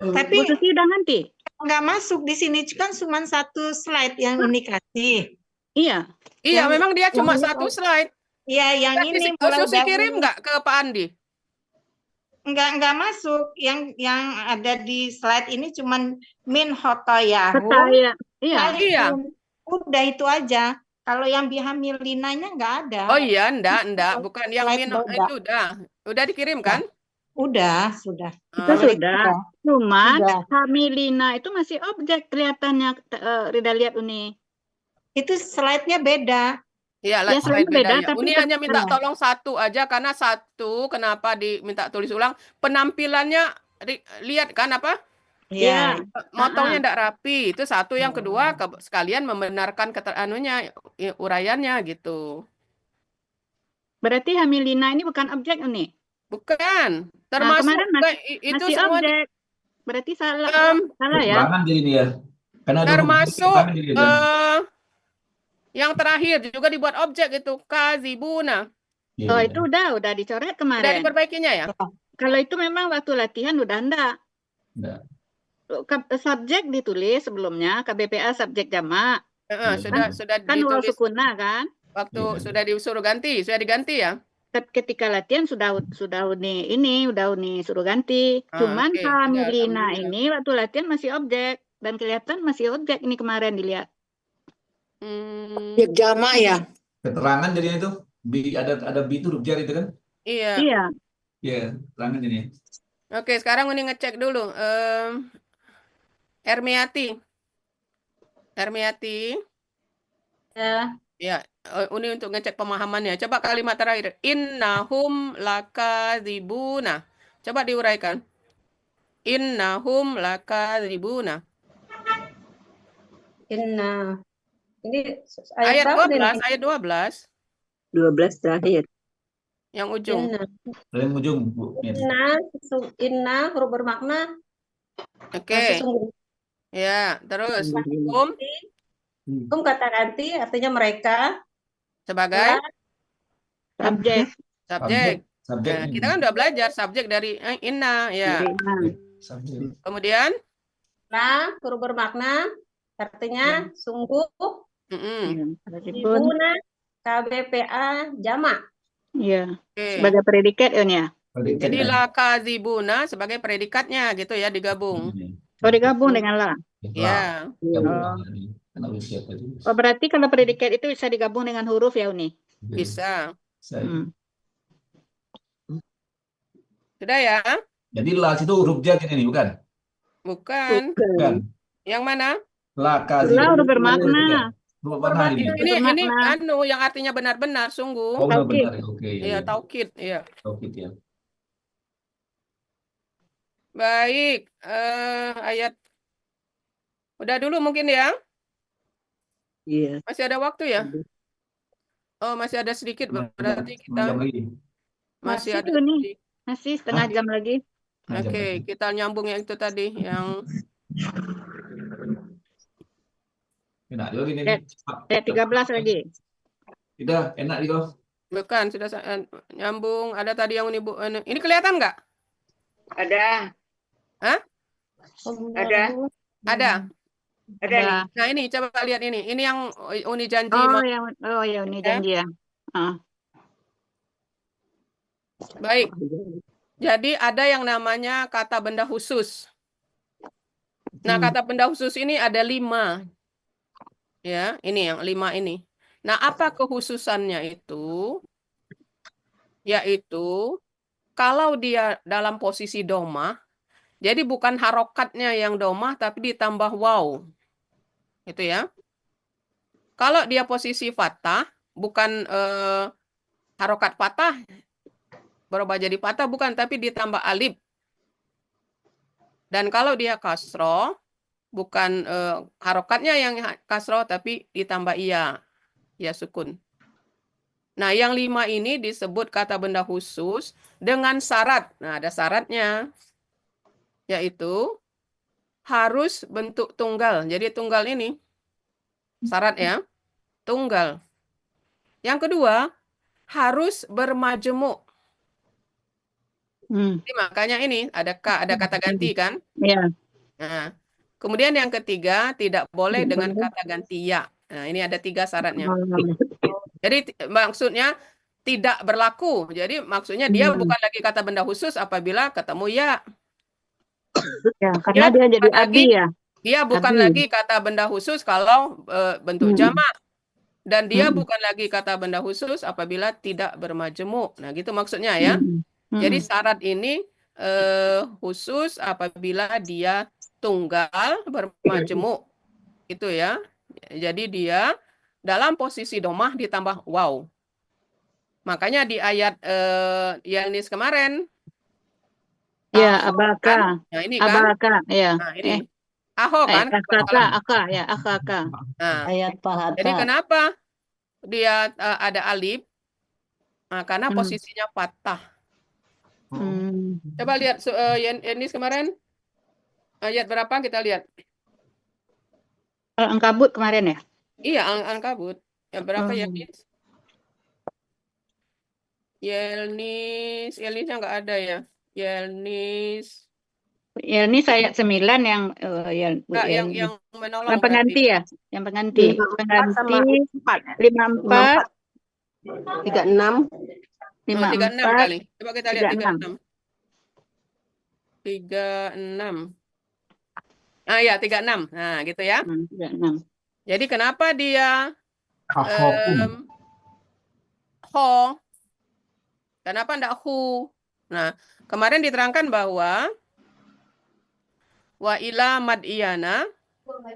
Tapi Susi udah ganti. Enggak masuk di sini kan cuma satu slide yang Uni kasih. Iya. Iya, memang dia cuma satu slide. Iya, yang ini Susi kirim enggak ke Pak Andi? Enggak masuk. Yang ada di slide ini cuma min hotoyahum. Iya. Udah itu aja. Kalau yang bihamilinanya enggak ada. Oh iya, enggak. Bukan yang min itu udah dikirim kan? Udah, sudah. Itu sudah. Cuma hamilina itu masih objek kelihatannya Rida lihat Uni. Itu slide-nya beda. Iya, Ya, slide beda, bedanya. tapi Uni hanya minta tolong satu aja karena satu kenapa diminta tulis ulang? Penampilannya lihat kan apa? Iya. Motongnya enggak rapi. Itu satu, yang kedua sekalian membenarkan uraiannya gitu. Berarti hamilina ini bukan objek Uni. Bukan. Termasuk kemarin itu masih semua objek. Berarti salah ya. Keterangan jadi ini ya. Karena termasuk yang terakhir juga dibuat objek itu kazibuna. Oh, itu udah dicoret kemarin. Udah diperbaikinya ya? Kalau itu memang waktu latihan udah enggak. Subjek ditulis sebelumnya, KBPA subjek jamak. Sudah Kan wal ditulis. sukuna kan? Waktu sudah disuruh ganti, sudah diganti ya? tapi ketika latihan sudah Uni suruh ganti. Cuman Oke, Kamilina alhamdulillah. ini waktu latihan masih objek dan kelihatan masih objek ini kemarin dilihat. Jama ya. Keterangan jadinya itu. Ada B itu huruf jar itu kan? Iya. Iya. Iya, keterangan jadinya. Oke, sekarang Uni ngecek dulu. Ermiati. Ya, Uni untuk ngecek pemahamannya. Coba kalimat terakhir. Innahum lakadzibuna. Coba diuraikan. Innahum lakadzibuna. Inna. Ini Ayat berapa nih? 12, ayat 12. 12 terakhir. Yang ujung. Yang ujung, Bu. Inna huruf bermakna Oke. Ya, terus. Hum kata ganti artinya mereka Sebagai subjek. Nah, kita kan udah belajar subjek dari inna ya. Kemudian huruf bermakna artinya sungguh. Ibuna KBPA jamak. Iya. Sebagai predikat ya. Jadi lakadzibuna sebagai predikatnya gitu ya, digabung. Oh, digabung dengan la. Ya. Oh, berarti kalau predikat itu bisa digabung dengan huruf ya, Uni? Bisa. Sudah ya? Jadi las itu huruf jar ini bukan? Bukan. Yang mana? La huruf bermakna. Ini yang artinya benar-benar sungguh. Oh, benar-benar. Oke. Iya, taukid, iya. Taukid ya. Baik, ayat udah dulu mungkin ya? Iya. Masih ada waktu ya? Oh, masih ada sedikit berarti kita masih ada sedikit. Masih setengah jam lagi. Oke, kita nyambung yang itu tadi yang enak juga gini. 13 lagi. Sudah, enak juga. Bukan, sudah nyambung. Ada tadi yang ini kelihatan nggak? Ada. Hah? Ada. Ada. Ada nih. Nah, ini coba lihat ini. Ini yang Uni janji. Ya Uni janji ya. Baik. Jadi ada yang namanya kata benda khusus. Nah, kata benda khusus ini ada 5. Ya, ini yang 5 ini. Nah, apa kekhususannya itu? Yaitu kalau dia dalam posisi domah, jadi bukan harokatnya yang domah, tapi ditambah waw. Itu ya. Kalau dia posisi fathah, bukan harokat fathah, berubah jadi fathah, bukan, tapi ditambah alif. Dan kalau dia kasroh, bukan harokatnya yang kasroh, tapi ditambah iya. Ya sukun. Nah, yang 5 ini disebut kata benda khusus dengan syarat. Nah, ada syaratnya. Yaitu harus bentuk tunggal. Jadi tunggal ini syarat ya, tunggal. Yang kedua, harus bermajemuk. Jadi makanya ini ada kata ganti kan? Iya. Nah, kemudian yang ketiga, tidak boleh dengan kata ganti ya. Nah, ini ada 3 syaratnya. Jadi maksudnya tidak berlaku. Jadi maksudnya dia bukan lagi kata benda khusus apabila ketemu ya. Ya, karena dia jadi abi ya. Dia bukan lagi kata benda khusus kalau bentuk jamak. Dan dia bukan lagi kata benda khusus apabila tidak bermajemuk. Nah, gitu maksudnya ya. Jadi syarat ini khusus apabila dia tunggal bermajemuk. Itu ya. Jadi dia dalam posisi domah ditambah waw. Makanya di ayat Yanis kemarin. Ya, abaka. Nah, ini kan. Abaka, ya. Nah, ini. Aho kan? Akaka. Nah, ayat Pahata. jadi kenapa dia ada alif? Nah, karena posisinya fathah. Coba lihat Yanis kemarin. Ayat berapa kita lihat? Al-Ankabut kemarin ya? Iya, Al-Ankabut. Yang berapa Yanis? Yelnisnya nggak ada ya. Yelnis ayat 9 yang yang menolong. yang pengganti ya? Yang pengganti. Pengganti 54, 36. 56 36 kali. Coba kita lihat 36. 36. 36. Ah ya, 36. Nah, gitu ya. 36. Jadi kenapa dia Ahokum. ho? Kenapa enggak hu? Nah, kemarin diterangkan bahwa wa ila madyana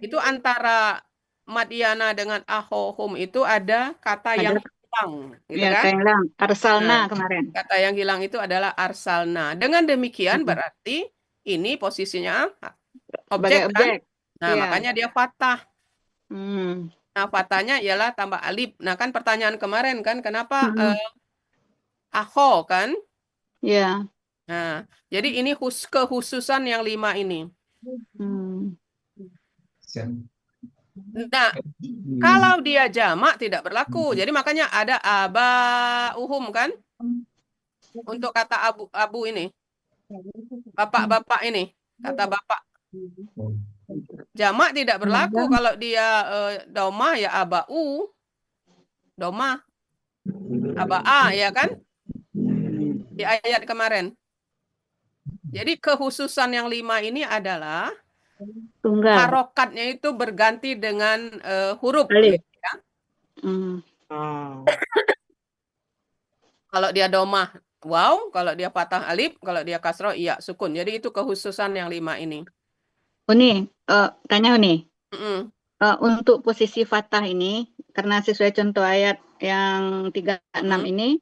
itu antara madyana dengan ahohum itu ada kata yang Ada hilang, gitu ya kan? hilang. Arsalna Nah, kemarin. kata yang hilang itu adalah arsalna. Dengan demikian Mm-mm. berarti ini posisinya Sebagai objek kan? objek. Nah, Iya. makanya dia fathah. Hmm. Nah, fathahnya ialah tambah alif. Nah, kan pertanyaan kemarin kan, kenapa Mm-mm. aho kan? Iya. Nah, jadi ini kekhususan yang 5 ini. Hmm. Nah, kalau dia jamak tidak berlaku. Jadi makanya ada abauhum kan? Untuk kata abu ini. Bapak-bapak ini. Kata bapak. Jamak tidak berlaku. Kalau dia domah ya abau. Domah. Aba'a ya kan? Di ayat kemarin. Jadi kekhususan yang 5 ini adalah Tunggal. harokatnya itu berganti dengan huruf. Alif. Gitu ya. Hmm. Kalau dia domah, wow. Kalau dia patah alif, kalau dia kasroh, iya sukun. Jadi itu kekhususan yang 5 ini. Uni, tanya Uni. Mm-mm. Untuk posisi fathah ini, karena sesuai contoh ayat yang 36 ini,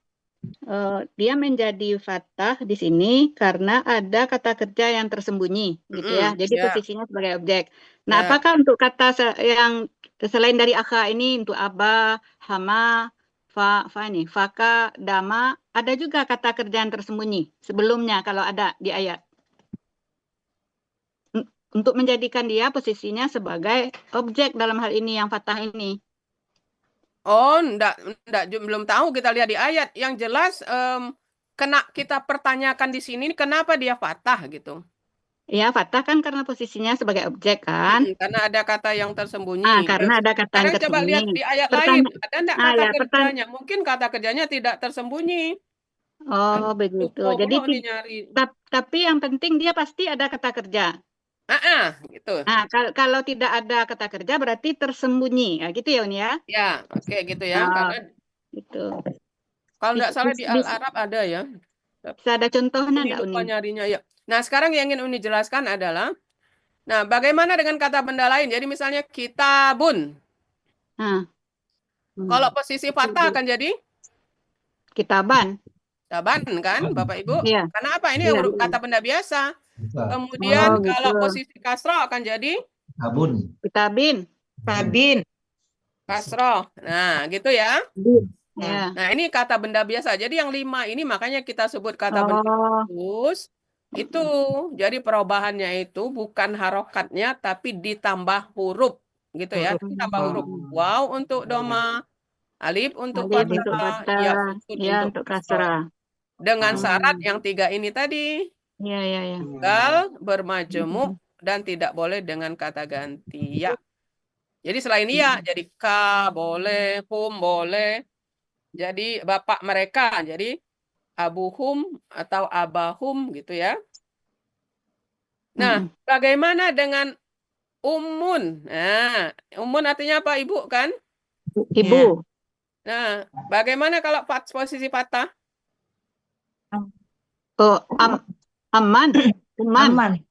dia menjadi fathah di sini karena ada kata kerja yang tersembunyi, gitu ya. Jadi Ya, posisinya sebagai objek. Nah, ya. apakah untuk kata yang selain dari akha ini, untuk aba, hama, ini, faka, dama, ada juga kata kerja yang tersembunyi sebelumnya kalau ada di ayat. Untuk menjadikan dia posisinya sebagai objek dalam hal ini yang fathah ini. Oh, belum tahu, kita lihat di ayat. Yang jelas kena kita pertanyakan di sini kenapa dia fathah gitu. Ya, fathah kan karena posisinya sebagai objek kan. Karena ada kata yang tersembunyi. Karena ada kata yang Sekarang coba lihat tersembunyi. di ayat lain, ada enggak kata ya, kerjanya? Mungkin kata kerjanya tidak tersembunyi. Oh, begitu. Jadi dinyari. tapi yang penting dia pasti ada kata kerja. Gitu. Nah, kalau tidak ada kata kerja berarti tersembunyi. Ya, gitu ya, Uni ya? Ya, oke gitu ya. Karena gitu. kalau tidak salah di Al-Arab ada ya. Bisa ada contohnya Uni enggak, lupa Uni? nyarinya ya. Nah, sekarang yang ingin Uni jelaskan adalah, nah, bagaimana dengan kata benda lain? Jadi misalnya kitabun. Kalau posisi fathah akan jadi kitaban. Kitaban kan, Bapak Ibu? Iya. Karena apa? Ini Iya. huruf kata benda biasa. Kemudian kalau posisi kasroh akan jadi Kitabun. Kitabin. Tabin. kasroh. Nah, gitu ya. Ya. Nah, ini kata benda biasa. Jadi yang 5 ini makanya kita sebut kata benda khusus. Itu jadi perubahannya itu bukan harokatnya tapi ditambah huruf gitu ya. Ditambah huruf. Wow untuk doma, alif untuk fathah, ya sukun ya untuk untuk kasroh. kasrah. Dengan syarat yang 3 ini tadi. Iya. Tunggal, bermajemuk, dan tidak boleh dengan kata ganti ya. Jadi selain ya, jadi ka boleh, hum boleh. Jadi bapak mereka, jadi abuhum atau abahum gitu ya. Nah, bagaimana dengan ummun? Nah, ummun artinya apa? Ibu kan? Ibu. Nah, bagaimana kalau posisi patah? Oh, aman. Ummun.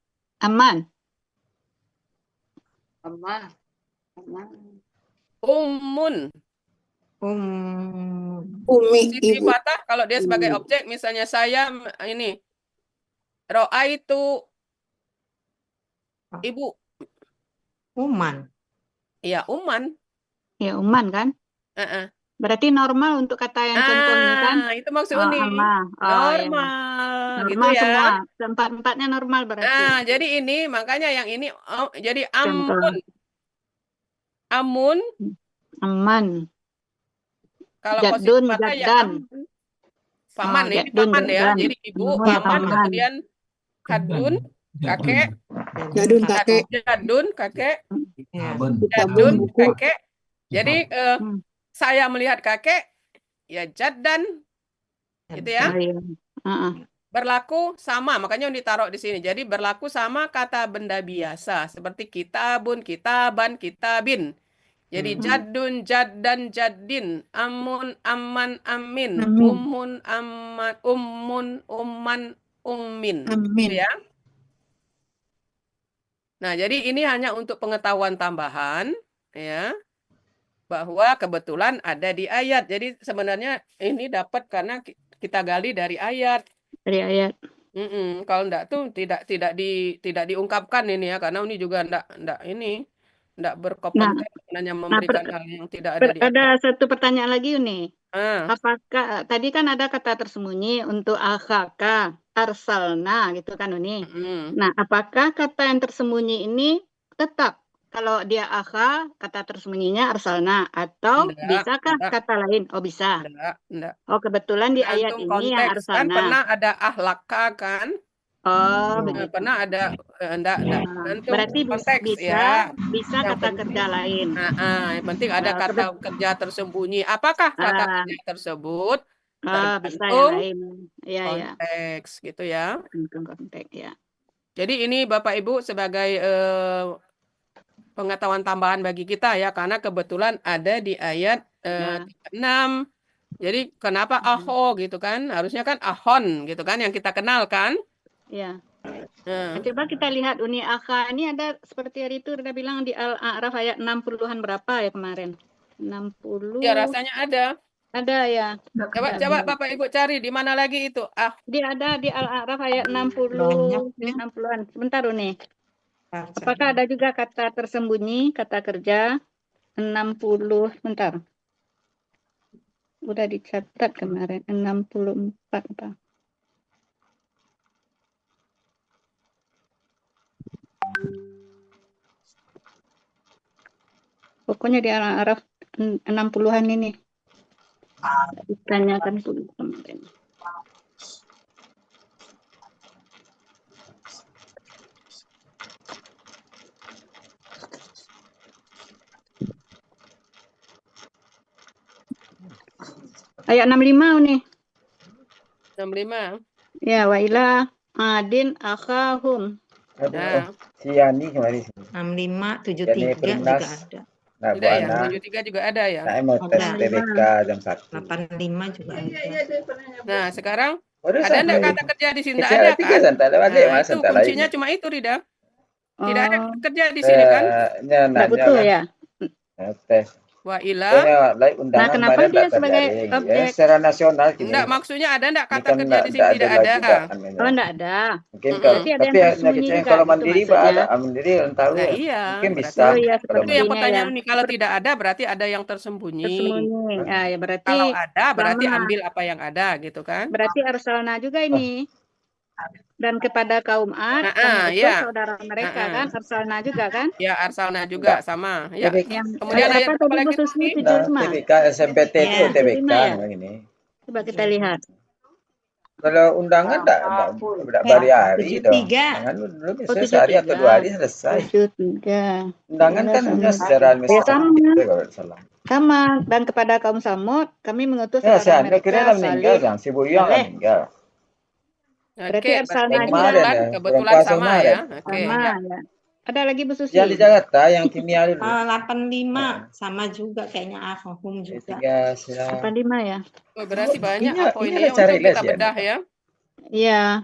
Umi, Posisi patah kalau dia sebagai objek, misalnya saya ini roa itu ibu. Uman. Iya, uman. Ya, uman kan? Berarti normal untuk kata yang contoh ini kan? Itu maksud Uni. Normal. Normal gitu ya. semua. Empat-empatnya normal berarti. Nah, jadi ini makanya yang ini jadi amun. Amun. Aman. Kalau Jadun, posisi patah ya jaddan. amun. Paman ini jadun, paman ya. jaddan. Jadi ibu, Ya, paman, paman. kemudian kadun, kakek. Jadun, kakek. Jadun, kakek. Kitabun. Jadun, kakek. Jadi saya melihat kakek, ya jaddan. Gitu ya. Oh, iya. Berlaku sama, makanya ditaruh di sini. Jadi berlaku sama kata benda biasa seperti kitabun, kitaban, kitabin. Jadi jadun, jaddan, jaddin, amun, aman, amin, Amin. ummun, aman, ummun, umman, ummin. Amin. Gitu ya. Nah, jadi ini hanya untuk pengetahuan tambahan, ya, bahwa kebetulan ada di ayat. Jadi sebenarnya ini dapat karena kita gali dari ayat. Dari ayat. Kalau enggak tuh tidak diungkapkan ini ya, karena ini juga enggak berkompeten sebenarnya memberikan hal yang tidak ada di ayat. Ada satu pertanyaan lagi nih. Ah. Apakah tadi kan ada kata tersembunyi untuk akhaka, arsalna gitu kan Uni. Nah, apakah kata yang tersembunyi ini tetap kalau dia akha, kata tersembunyinya arsalna, atau bisakah kata lain? Oh, bisa. Enggak. Oh, kebetulan di ayat Tergantung ini yang konteks. Kan arsalna. pernah ada ahlaka kan? Oh, begitu. Pernah ada enggak. Tergantung Berarti konteks bisa ya. Yang kata kerja lain. Yang penting ada kata kerja tersembunyi. Apakah kata kerja tersebut? Bisa yang Tergantung lain. Iya, konteks gitu ya. Tergantung konteks ya. Jadi ini Bapak Ibu sebagai pengetahuan tambahan bagi kita ya, karena kebetulan ada di ayat 6. Jadi kenapa aho gitu kan? Harusnya kan ahon gitu kan yang kita kenal kan? Iya. Coba kita lihat Uni Akha ini ada seperti hari itu udah bilang di Al-A'raf ayat 60-an berapa ya kemarin? 60. Ya rasanya ada. Ada ya. Coba Bapak Ibu cari di mana lagi itu? Dia ada di Al-A'raf ayat 60-an. Sebentar Uni. Apakah ada juga kata tersembunyi, kata kerja 60, bentar. Udah dicatat kemarin 64 apa? Pokoknya di Al-A'raf 60-an ini. Ditanyakan dulu kemarin. Ayat 65 nih. 65. Ya, wa ila adin akhahum. Nah. Si Yani kemarin. 65, 73 juga ada. Nah, tidak ya, 73 juga ada ya. Saya mau tes TBK jam 1. 85 juga ada. Nah, sekarang ada enggak kata kerja di sini? Ada kan? Nah, itu kuncinya cuma itu, Rida. Tidak ada kata kerja di sini kan? Enggak butuh ya. Tes. Wa ila. Nah, kenapa dia sebagai objek? Secara nasional gini. Enggak, maksudnya ada enggak kata kerja di sini? Tidak ada. Oh, enggak ada. Mungkin tapi kalau mandiri ada mandiri tahu. Nah, iya. Mungkin bisa. Itu yang pertanyaan ini, kalau tidak ada berarti ada yang tersembunyi. Tersembunyi. Ya, berarti kalau ada berarti ambil apa yang ada gitu kan? Berarti arsalna juga ini. Dan kepada kaum Ad, ya. saudara mereka kan, arsalna juga kan? Ya, arsalna juga sama. Ya. Kemudian ayat apa tadi Bu Susmi? 75. TBK SMPT itu TBK ini. Coba kita lihat. Kalau undangan enggak hari-hari dong. Undangan dulu bisa sehari atau 2 hari selesai. 73. Undangan kan hanya secara administratif. Sama. Dan kepada kaum Samud, kami mengutus saudara mereka. Kira meninggal, yang si Buyong meninggal. Berarti arsalna kebetulan sama ya. Sama ya. Ada lagi Bu Susi? Yang di Jakarta, yang kimia dulu. 85 sama juga kayaknya Ahum juga. 85 ya. Oh, berarti banyak apa ini ya untuk kita bedah ya. Iya.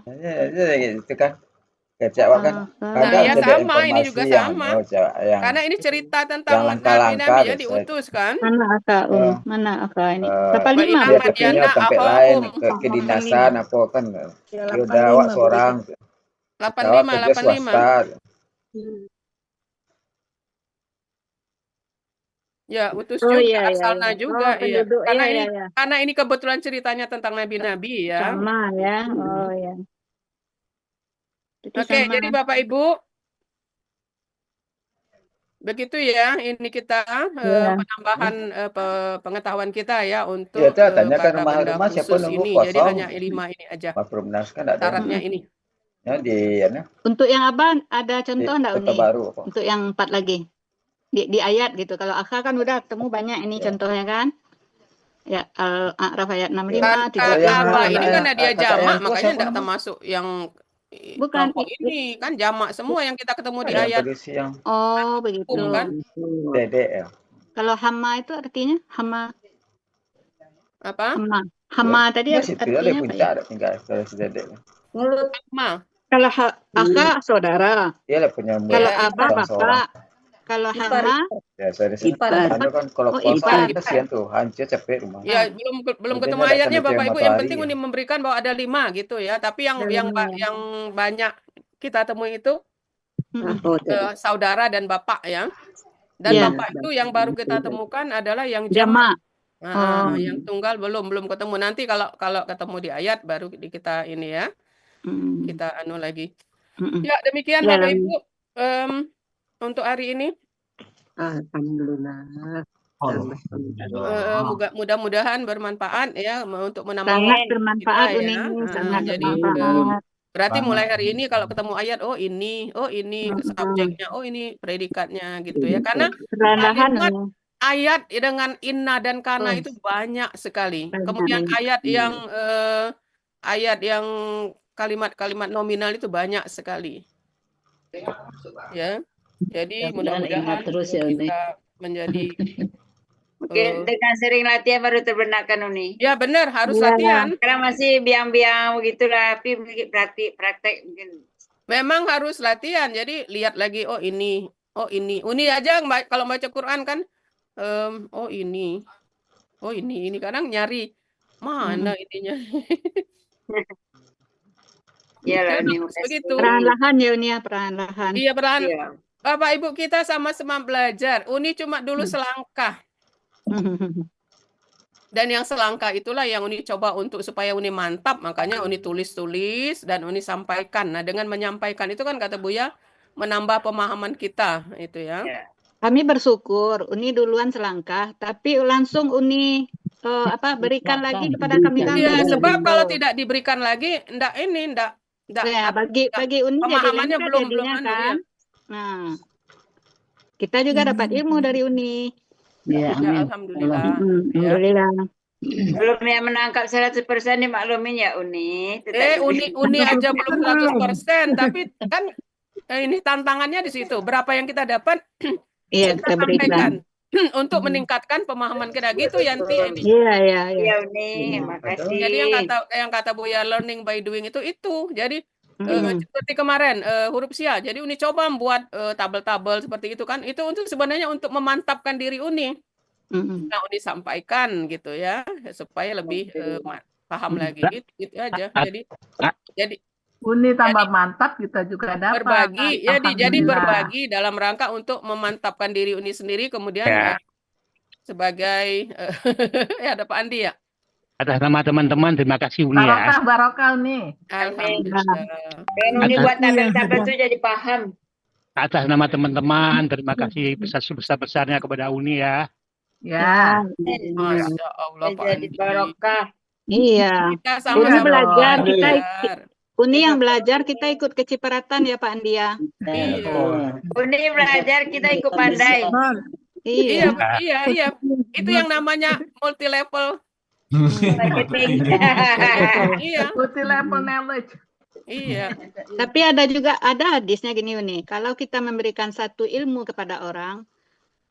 Itu kan kecewa kan. Ya sama, ini juga sama. Karena ini cerita tentang Nabi-Nabi ya diutus kan. Mana Aka ini? 85. Dia tempat lain, kedinasan apa kan. Dia udah awak seorang. 85. Ya, utus juga arsalna juga ya. Karena ini kebetulan ceritanya tentang nabi-nabi ya. Sama ya. Oh ya. Oke, jadi Bapak Ibu begitu ya. Ini kita penambahan pengetahuan kita ya untuk kata benda khusus ini. Jadi hanya 5 ini aja. Syaratnya ini. Untuk yang apa ada contoh enggak Uni? Untuk yang 4 lagi. Di ayat gitu. Kalau akha kan udah ketemu banyak ini contohnya kan. Ya, Al-A'raf ayat 65, Kata 30. aba ini kan dia kata jamak, yang tua makanya siapa tidak nama? termasuk yang Bukan, kelompok ini kan jamak semua yang kita ketemu di Yang ayat berisi yang oh begitu. hukum kan. dedek ya. Kalau hama itu artinya hama, Apa? hama tadi Di situ ada artinya apa ya? puncak ada tinggal kalau si dedek. Mulut. Ma. Kalau akak saudara, Dia lah punya murid kalau Ya, abah bang seorang. bapak, kalau Ipar, hama Ya saya di sini. Ipar. Anu kan kalau Oh, puasa ipar. kasihan tuh, hancur capek rumah. ya belum ketemu Kerjanya ayatnya datang Bapak itu Ibu. Yang penting matahari Uni memberikan bahwa ada 5 gitu ya. Tapi yang banyak kita temui itu saudara dan bapak ya. Dan Ya. bapak itu yang baru kita temukan adalah yang Jamak. jamak. Yang tunggal belum ketemu. Nanti kalau ketemu di ayat baru kita ini ya. Kita anu lagi. Ya, demikian Ya, Bapak Ibu untuk hari ini. Alhamdulillah. Mudah-mudahan bermanfaat ya untuk menambah Sangat kita bermanfaat ya. Uni, sangat Jadi bermanfaat. berarti mulai hari ini kalau ketemu ayat, oh ini subjeknya, oh ini predikatnya gitu ya. Karena Perlahan-lahan kalimat Uni. ayat dengan inna dan kana itu banyak sekali. Kemudian ayat yang kalimat-kalimat nominal itu banyak sekali. Ya. Jadi mudah-mudahan terus ya, Uni. kita menjadi Mungkin dengan sering latihan baru terbernakkan Uni. ya benar harus Iya. latihan. Sekarang masih biang-biang begitulah, tapi praktek mungkin. Memang harus latihan. Jadi lihat lagi, oh ini. Uni aja kalau baca Quran kan, oh ini. Oh ini kadang nyari mana ininya. Iyalah Uni. Begitu. Perlahan ya Uni ya, perlahan. Iya perlahan. Iya. Bapak Ibu kita sama-sama belajar. Uni cuma dulu selangkah. Dan yang selangkah itulah yang Uni coba untuk supaya Uni mantap. Makanya Uni tulis-tulis dan Uni sampaikan. Nah dengan menyampaikan itu kan kata Buya menambah pemahaman kita itu ya. Kami bersyukur Uni duluan selangkah, tapi langsung Uni berikan lagi kepada kami. Iya, sebab kalau tidak diberikan lagi, enggak ya, bagi Uni jadi pemahamannya lancar belum jadinya anu, kan. ya. Nah, kita juga dapat ilmu dari Uni. Ya, amin. Alhamdulillah. Alhamdulillah. Belum yang menangkap 100% dimaklumin ya Uni. Uni aja belum 100%, tapi kan ini tantangannya di situ. Berapa yang kita dapat? Iya, kita berikan. Untuk meningkatkan pemahaman kita gitu Yanti ini. Iya. Iya Uni, makasih. Jadi yang kata Buya learning by doing itu. Jadi seperti kemarin huruf Sia. Jadi Uni coba membuat tabel-tabel seperti itu kan. Itu sebenarnya untuk memantapkan diri Uni. Nah, Uni sampaikan gitu ya supaya lebih paham lagi gitu aja. Jadi Uni tambah mantap, kita juga dapat. berbagi jadi berbagi dalam rangka untuk memantapkan diri Uni sendiri kemudian sebagai ada Pak Andi ya. Atas nama teman-teman terima kasih Uni ya. Barokah Uni. Alhamdulillah. Dan Uni buat tabel-tabel itu jadi paham. Atas nama teman-teman terima kasih sebesar-besarnya kepada Uni ya. Ya. Masya Allah Pak Jadi Andi. barokah. Iya. Kita Uni sama-sama belajar, belajar. Uni yang belajar, kita ikut kecipratan ya Pak Andi ya. Iya. Uni belajar, kita ikut pandai. Iya. Iya. Itu yang namanya multi level. Marketing. Iya. Multi level knowledge. Iya. Tapi ada hadisnya gini Uni, kalau kita memberikan satu ilmu kepada orang,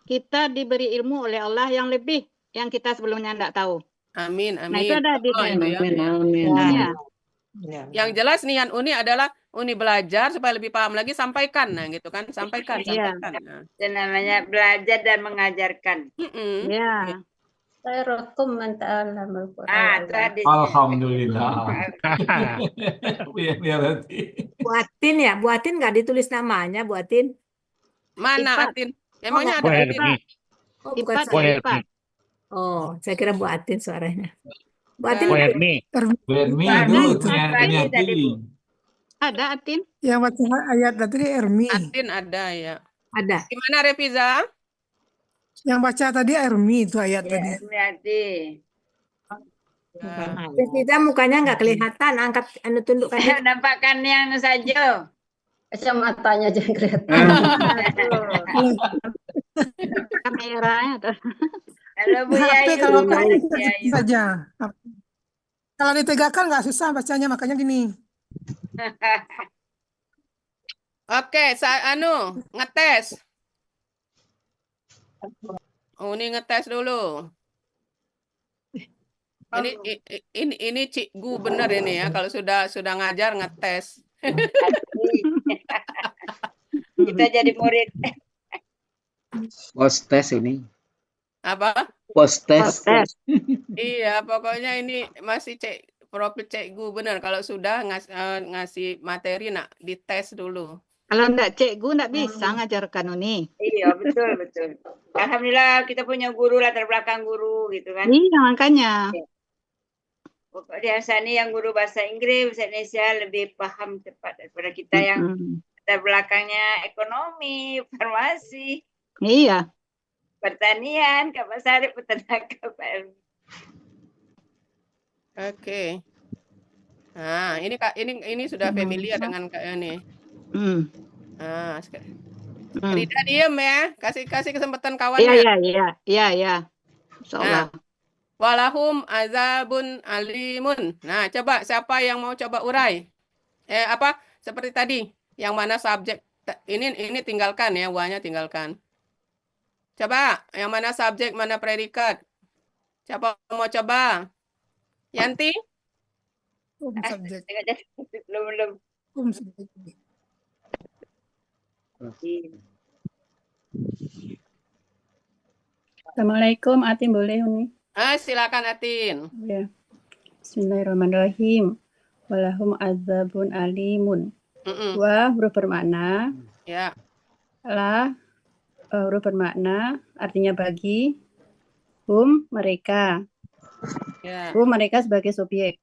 kita diberi ilmu oleh Allah yang lebih yang kita sebelumnya tidak tahu. Amin. Nah itu ada hadisnya. Amin. Ya. Yang jelas niat Uni adalah Uni belajar supaya lebih paham lagi, sampaikan. Nah gitu kan, sampaikan. Nah. Itu namanya belajar dan mengajarkan. Ya. Khairukum man ta'allama Ah, itu hadis. Alhamdulillah. Buatin ya, buatin nggak ditulis namanya, buatin. Mana Atin? Emangnya ada Atin? Oh, bukan Ipat, saya. Ipat. Oh, saya kira buatin suaranya. Buatin. Wermi itu Niati. Ada Atin? Yang baca ayat tadi Ermi. Atin ada ya. Ada. Gimana Reviza? Yang baca tadi Ermi itu ayat tadi. Hati. Kita mukanya nggak kelihatan, angkat tundukkan. Nampakkan yang saja. Kacamatanya aja kelihatan. Kameranya tuh. Halo Bu HP Yayu, kalau halo pakai Bu Yayu. saja. Kalau ditegakkan nggak susah bacanya, makanya gini. Oke, ngetes. Oh, ini ngetes dulu. Ini cikgu bener ini ya. Kalau sudah ngajar ngetes. Kita jadi murid. Post test ini. Apa? Post test. Iya, pokoknya ini masih profil cikgu bener. Kalau sudah ngasih materi nak dites dulu. Kalau enggak cikgu enggak bisa ngajarkan Uni. Iya, betul, betul. Alhamdulillah kita punya guru, latar belakang guru gitu kan. Iya, makanya. Pokoknya Hassani yang guru bahasa Inggris, bahasa Indonesia lebih paham cepat daripada kita yang latar belakangnya ekonomi, farmasi. Iya. Pertanian, Kak Pak Sarip, peternakan, Pak Elmi. Oke. Nah, ini sudah familiar dengan Kak ini. Nah, Rida diem ya. Kasih kesempatan kawannya. Iya. Nah, walahum azabun alimun. Nah, coba siapa yang mau coba urai? Seperti tadi, yang mana subjek? Ini tinggalkan ya, wanya tinggalkan. Coba, yang mana subjek, mana predikat? Siapa mau coba? Yanti? Subjek. Belum. Subjek. Assalamualaikum, Atin boleh Uni? Silakan Atin. Ya. Bismillahirrahmanirrahim. Walahum azabun alimun. Wa huruf bermakna. Ya. La huruf bermakna artinya bagi. Mereka. Ya. Mereka sebagai subjek.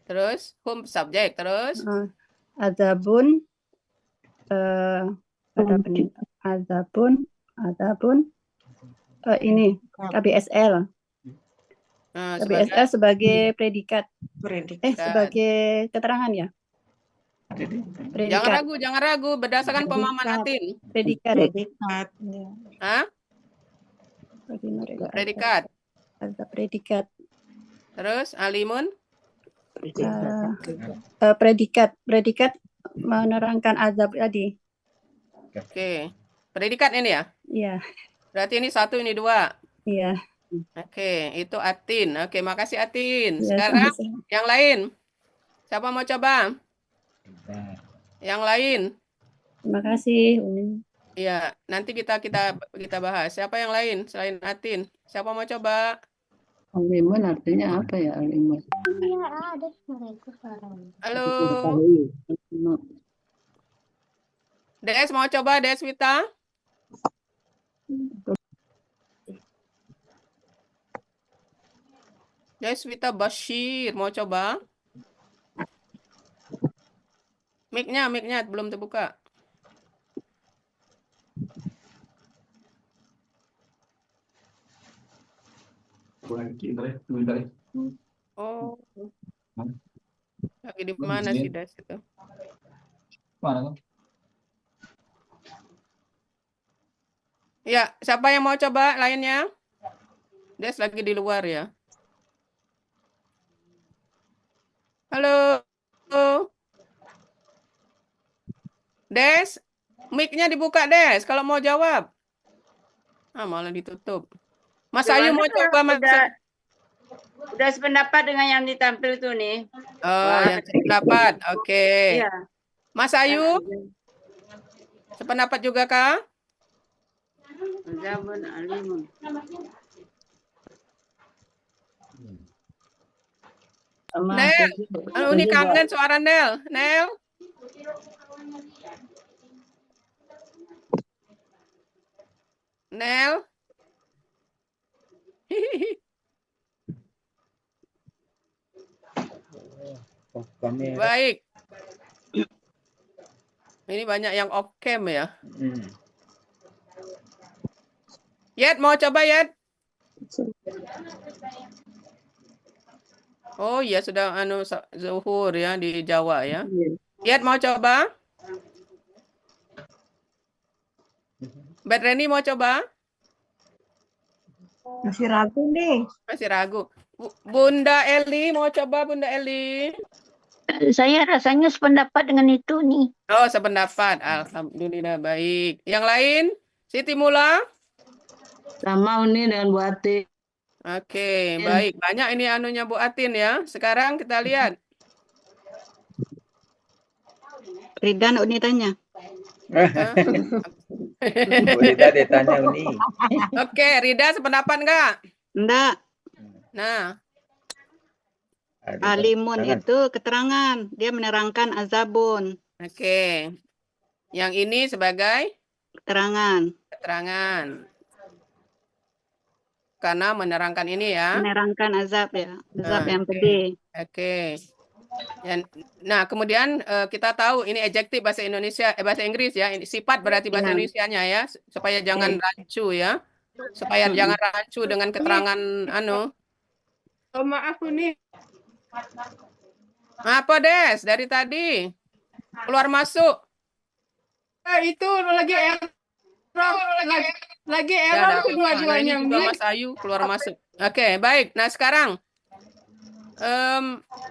Terus subjek terus. Azabun azabun ini KBSL. KBSL sebagai predikat. Sebagai keterangan ya. Predikat. Jangan ragu berdasarkan pemahaman Atin. Predikat. Hah? Predikat. Predikat. Terus alimun? Predikat menerangkan azab tadi. Oke. Predikat ini ya? Iya. Berarti ini 1, ini 2. Iya. Oke, itu Atin. Oke, makasih Atin. Ya, sekarang sama-sama. yang lain. Siapa mau coba? Yang lain. Terima kasih Uni. Iya, nanti kita bahas. Siapa yang lain selain Atin? Siapa mau coba? Alimun artinya apa ya alimun? Halo. Des mau coba, Deswita? Deswita Bashir mau coba? Mic-nya belum terbuka. Oh. Lagi di mana sih Des itu? Mana? Ya, siapa yang mau coba lainnya? Des lagi di luar ya. Halo. Des, mic-nya dibuka Des kalau mau jawab. Malah ditutup. Mas Ayu mau coba Mas? Udah sependapat dengan yang ditampil tuh nih. Oh, yang sependapat. Oke. Iya. Mas Ayu? Sependapat juga kah? Azabun alimun. Nel, ini kangen suara Nel. Nel? Nel? Baik. Ini banyak yang off cam ya. Yet mau coba Yet? Oh iya sudah zuhur ya di Jawa ya. Yet mau coba? Bad Reni mau coba? Masih ragu nih. Masih ragu. Bunda Eli, mau coba Bunda Eli? Saya rasanya sependapat dengan itu nih. Oh, sependapat. Alhamdulillah baik. Yang lain? Siti Mula? Sama Uni dengan Bu Atin. Oke, baik. Banyak ini anunya Bu Atin ya. Sekarang kita lihat. Rida Uni tanya. Bu Rida ditanya Uni. Oke, Rida sependapat enggak? Enggak. Nah, alimun itu keterangan. Dia menerangkan azabun. Oke. Yang ini sebagai keterangan. Keterangan. Karena menerangkan ini ya. Menerangkan azab ya. Azab yang pedih. Oke. Nah, kemudian kita tahu ini adjektif bahasa Indonesia, bahasa Inggris ya. Ini sifat berarti bahasa Indonesianya ya, supaya jangan rancu ya. Supaya jangan rancu dengan keterangan Oh, maaf Uni. Apa Des dari tadi? Keluar masuk. Itu lagi error kedua-duanya. Mas Ayu keluar masuk. Oke, baik. Nah, sekarang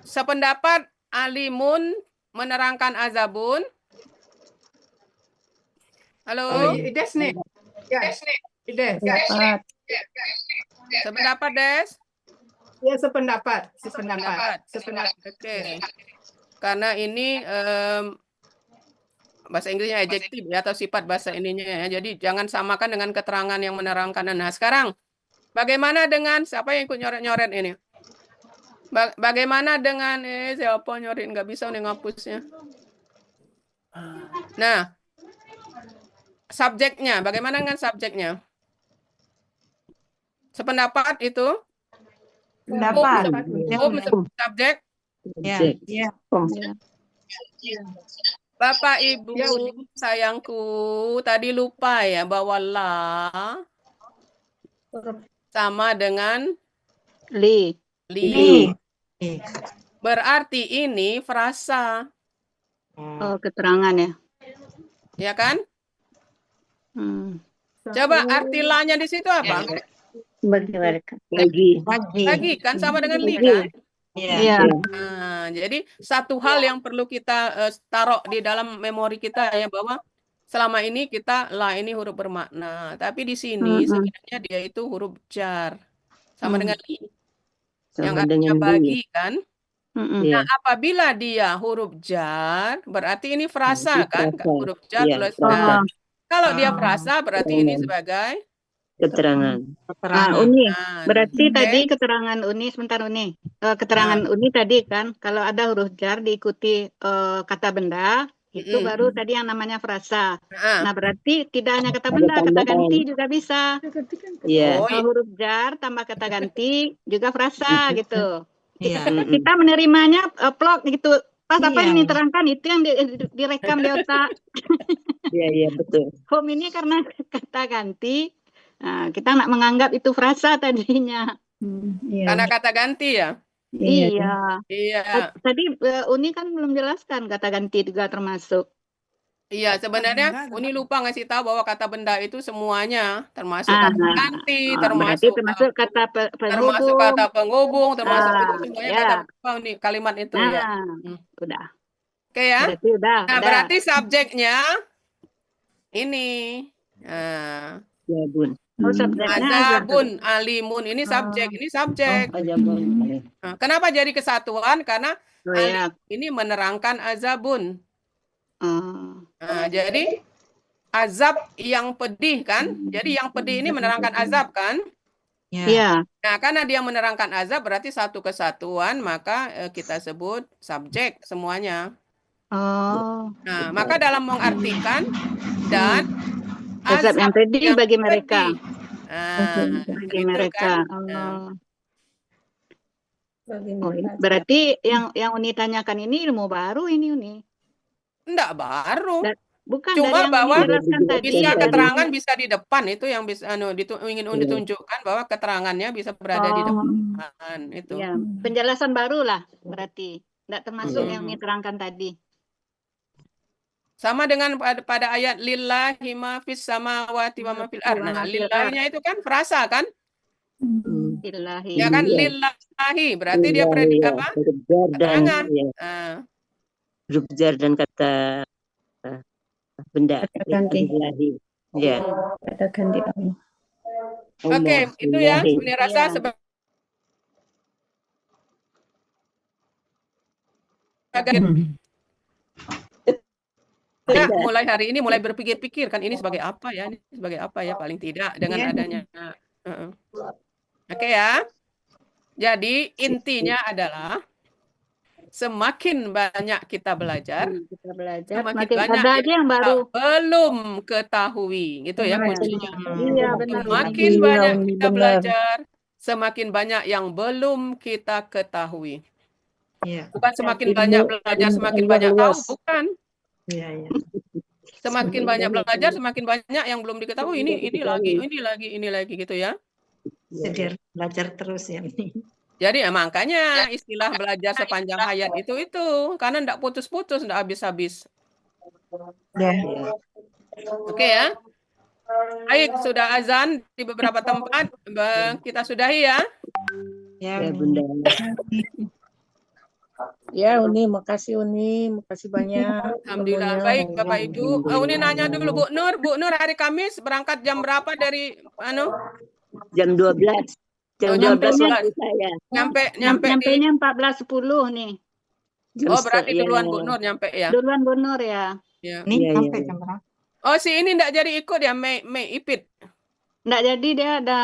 sependapat alimun menerangkan azabun. Halo. Des nih. Des nih. Des. Sependapat Des? Ya, sependapat. Oke. Karena ini bahasa Inggrisnya adjektif ya, atau sifat bahasa ininya ya. Jadi jangan samakan dengan keterangan yang menerangkan. Nah, sekarang bagaimana dengan siapa yang ikut nyoret-nyoret ini? Bagaimana dengan siapa nyoret nggak bisa nih ngapusnya? Nah, subjeknya, bagaimana dengan subjeknya? Sependapat itu? Pendapat. Subjek? Ya. Bapak Ibu sayangku, tadi lupa ya bahwa la sama dengan li. Berarti ini frasa. Oh, keterangan ya. Ya kan? Coba arti la-nya di situ apa? Bagi kan sama dengan li kan? Iya. Nah, jadi satu hal yang perlu kita taruh di dalam memori kita ya, bahwa selama ini kita la ini huruf bermakna, tapi di sini sebenarnya dia itu huruf jar sama dengan li yang artinya bagi kan. Nah, apabila dia huruf jar berarti ini frasa kan, huruf jar plus jar. Kalau dia frasa berarti ini sebagai keterangan. Uni, berarti tadi keterangan Uni, sebentar Uni. Keterangan Uni tadi kan, kalau ada huruf jar diikuti kata benda, itu baru tadi yang namanya frasa. Nah, berarti tidak hanya kata benda, kata ganti juga bisa. Huruf jar tambah kata ganti juga frasa gitu. Kita menerimanya plok gitu. Pas apa yang diterangkan itu yang direkam di otak. Iya, betul. Home ini karena kata ganti. Nah, kita nak menganggap itu frasa tadinya. Karena kata ganti ya? Iya. Iya. Tadi Uni kan belum jelaskan kata ganti juga termasuk. Iya, sebenarnya Uni lupa ngasih tahu bahwa kata benda itu semuanya, termasuk kata ganti, termasuk kata penghubung, termasuk kata penghubung, termasuk itu semuanya kata kalimat itu ya. Udah. Oke ya. Berarti udah. Nah, berarti subjeknya ini. Azabun, alimun, ini subjek, Nah, kenapa jadi kesatuan? Karena ini menerangkan azabun. Nah, jadi azab yang pedih kan? Jadi yang pedih ini menerangkan azab kan? Iya. Nah, karena dia menerangkan azab berarti satu kesatuan, maka kita sebut subjek semuanya. Nah, maka dalam mengartikan dan azab yang pedih bagi mereka. Bagi mereka. Berarti yang Uni tanyakan ini ilmu baru ini Uni. Enggak baru. Bukan cuma dari bahwa bisa tadi. keterangan bisa di depan, itu yang bisa ingin ditunjukkan bahwa keterangannya bisa berada di depan itu. Ya, penjelasan baru lah berarti. Enggak termasuk yang diterangkan tadi. Sama dengan pada ayat lillahi ma fis samawati wa ma fil ardh. Nah, lillahnya itu kan frasa kan? Lillahi. Ya kan, Iya. lillahi. Berarti dia Lillahi, predik ya. apa? Huruf jar dan Keterangan. ya, Nah, huruf jar dan kata benda. Kata ganti. Lillahi. Ya. Kata ganti Allah. Oke, itu ya. Lillahi. Uni rasa Iya. sebagai ya, mulai hari ini mulai berpikir-pikir kan ini sebagai apa ya? Ini sebagai apa ya? Paling tidak dengan Iya. adanya. Oke ya. Jadi intinya adalah semakin banyak kita belajar, Kita belajar, semakin makin banyak ada aja yang kita baru. belum ketahui, gitu ya kuncinya. Iya, benar. Semakin Iya, banyak Umi, kita benar. belajar, semakin banyak yang belum kita ketahui. Iya. Bukan semakin Ilmu- banyak belajar, ilmu semakin Allah banyak tahu, luas. bukan. Iya, iya. Semakin banyak belajar, semakin banyak yang belum diketahui. Ini lagi gitu ya. Jadi harus belajar terus ya. Jadi ya, makanya istilah belajar sepanjang hayat itu karena enggak putus-putus, enggak habis-habis. Ya. Oke ya. Baik, sudah azan di beberapa tempat. Kita sudahi ya. Ya, Ya, Bunda. Ya, Uni, makasih Uni, makasih banyak. Alhamdulillah. ilmunya. Baik, Bapak Ibu. Uni nanya dulu Bu Nur hari Kamis berangkat jam berapa dari Jam 12. Jam jam 12 12. waktu saya. Nyampe di Nyampenya 14.10 nih. Oh, berarti ya. duluan Bu Nur nyampe ya. Duluan Bu Nur ya. Ya. Ini Iya, sampai iya. jam berapa? Oh, si ini enggak jadi ikut ya Mei Ipit. Nggak jadi, dia ada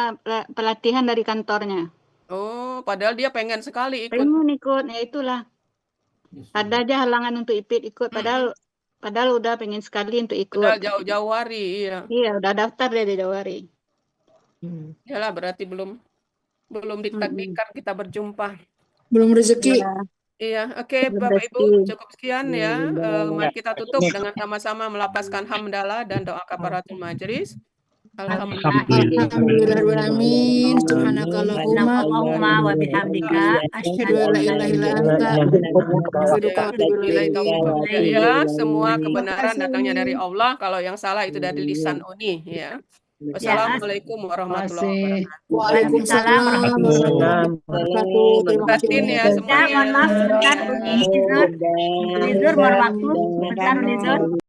pelatihan dari kantornya. Oh, padahal dia pengen sekali ikut. Pengen ikut, ya itulah. Ada aja halangan untuk Ipit ikut, padahal udah pengen sekali untuk Padahal ikut. jauh-jauh hari, iya. Iya, udah daftar dia di jauh hari. Yalah, berarti belum ditakdirkan kita berjumpa. Belum rezeki. Iya, oke Belum Bapak Ibu, rezeki. cukup sekian ya. Mari kita tutup dengan sama-sama melapaskan hamdalah dan doa kafaratul majelis. Alhamdulillah. Alhamdulillahirrahmanirrahim. Subhanakallahumma wa bihamdika asyhadu an la ilaha illa anta astaghfiruka wa atubu ilaik. Ya, semua kebenaran datangnya dari Allah. Kalau yang salah itu dari lisan Uni ya. Wassalamualaikum warahmatullahi wabarakatuh. Waalaikumsalam warahmatullahi wabarakatuh. Terima kasih. Batin ya semuanya. Mohon maaf sebentar, Uni Nizur. Nizur, mohon waktu. Sebentar, Nizur.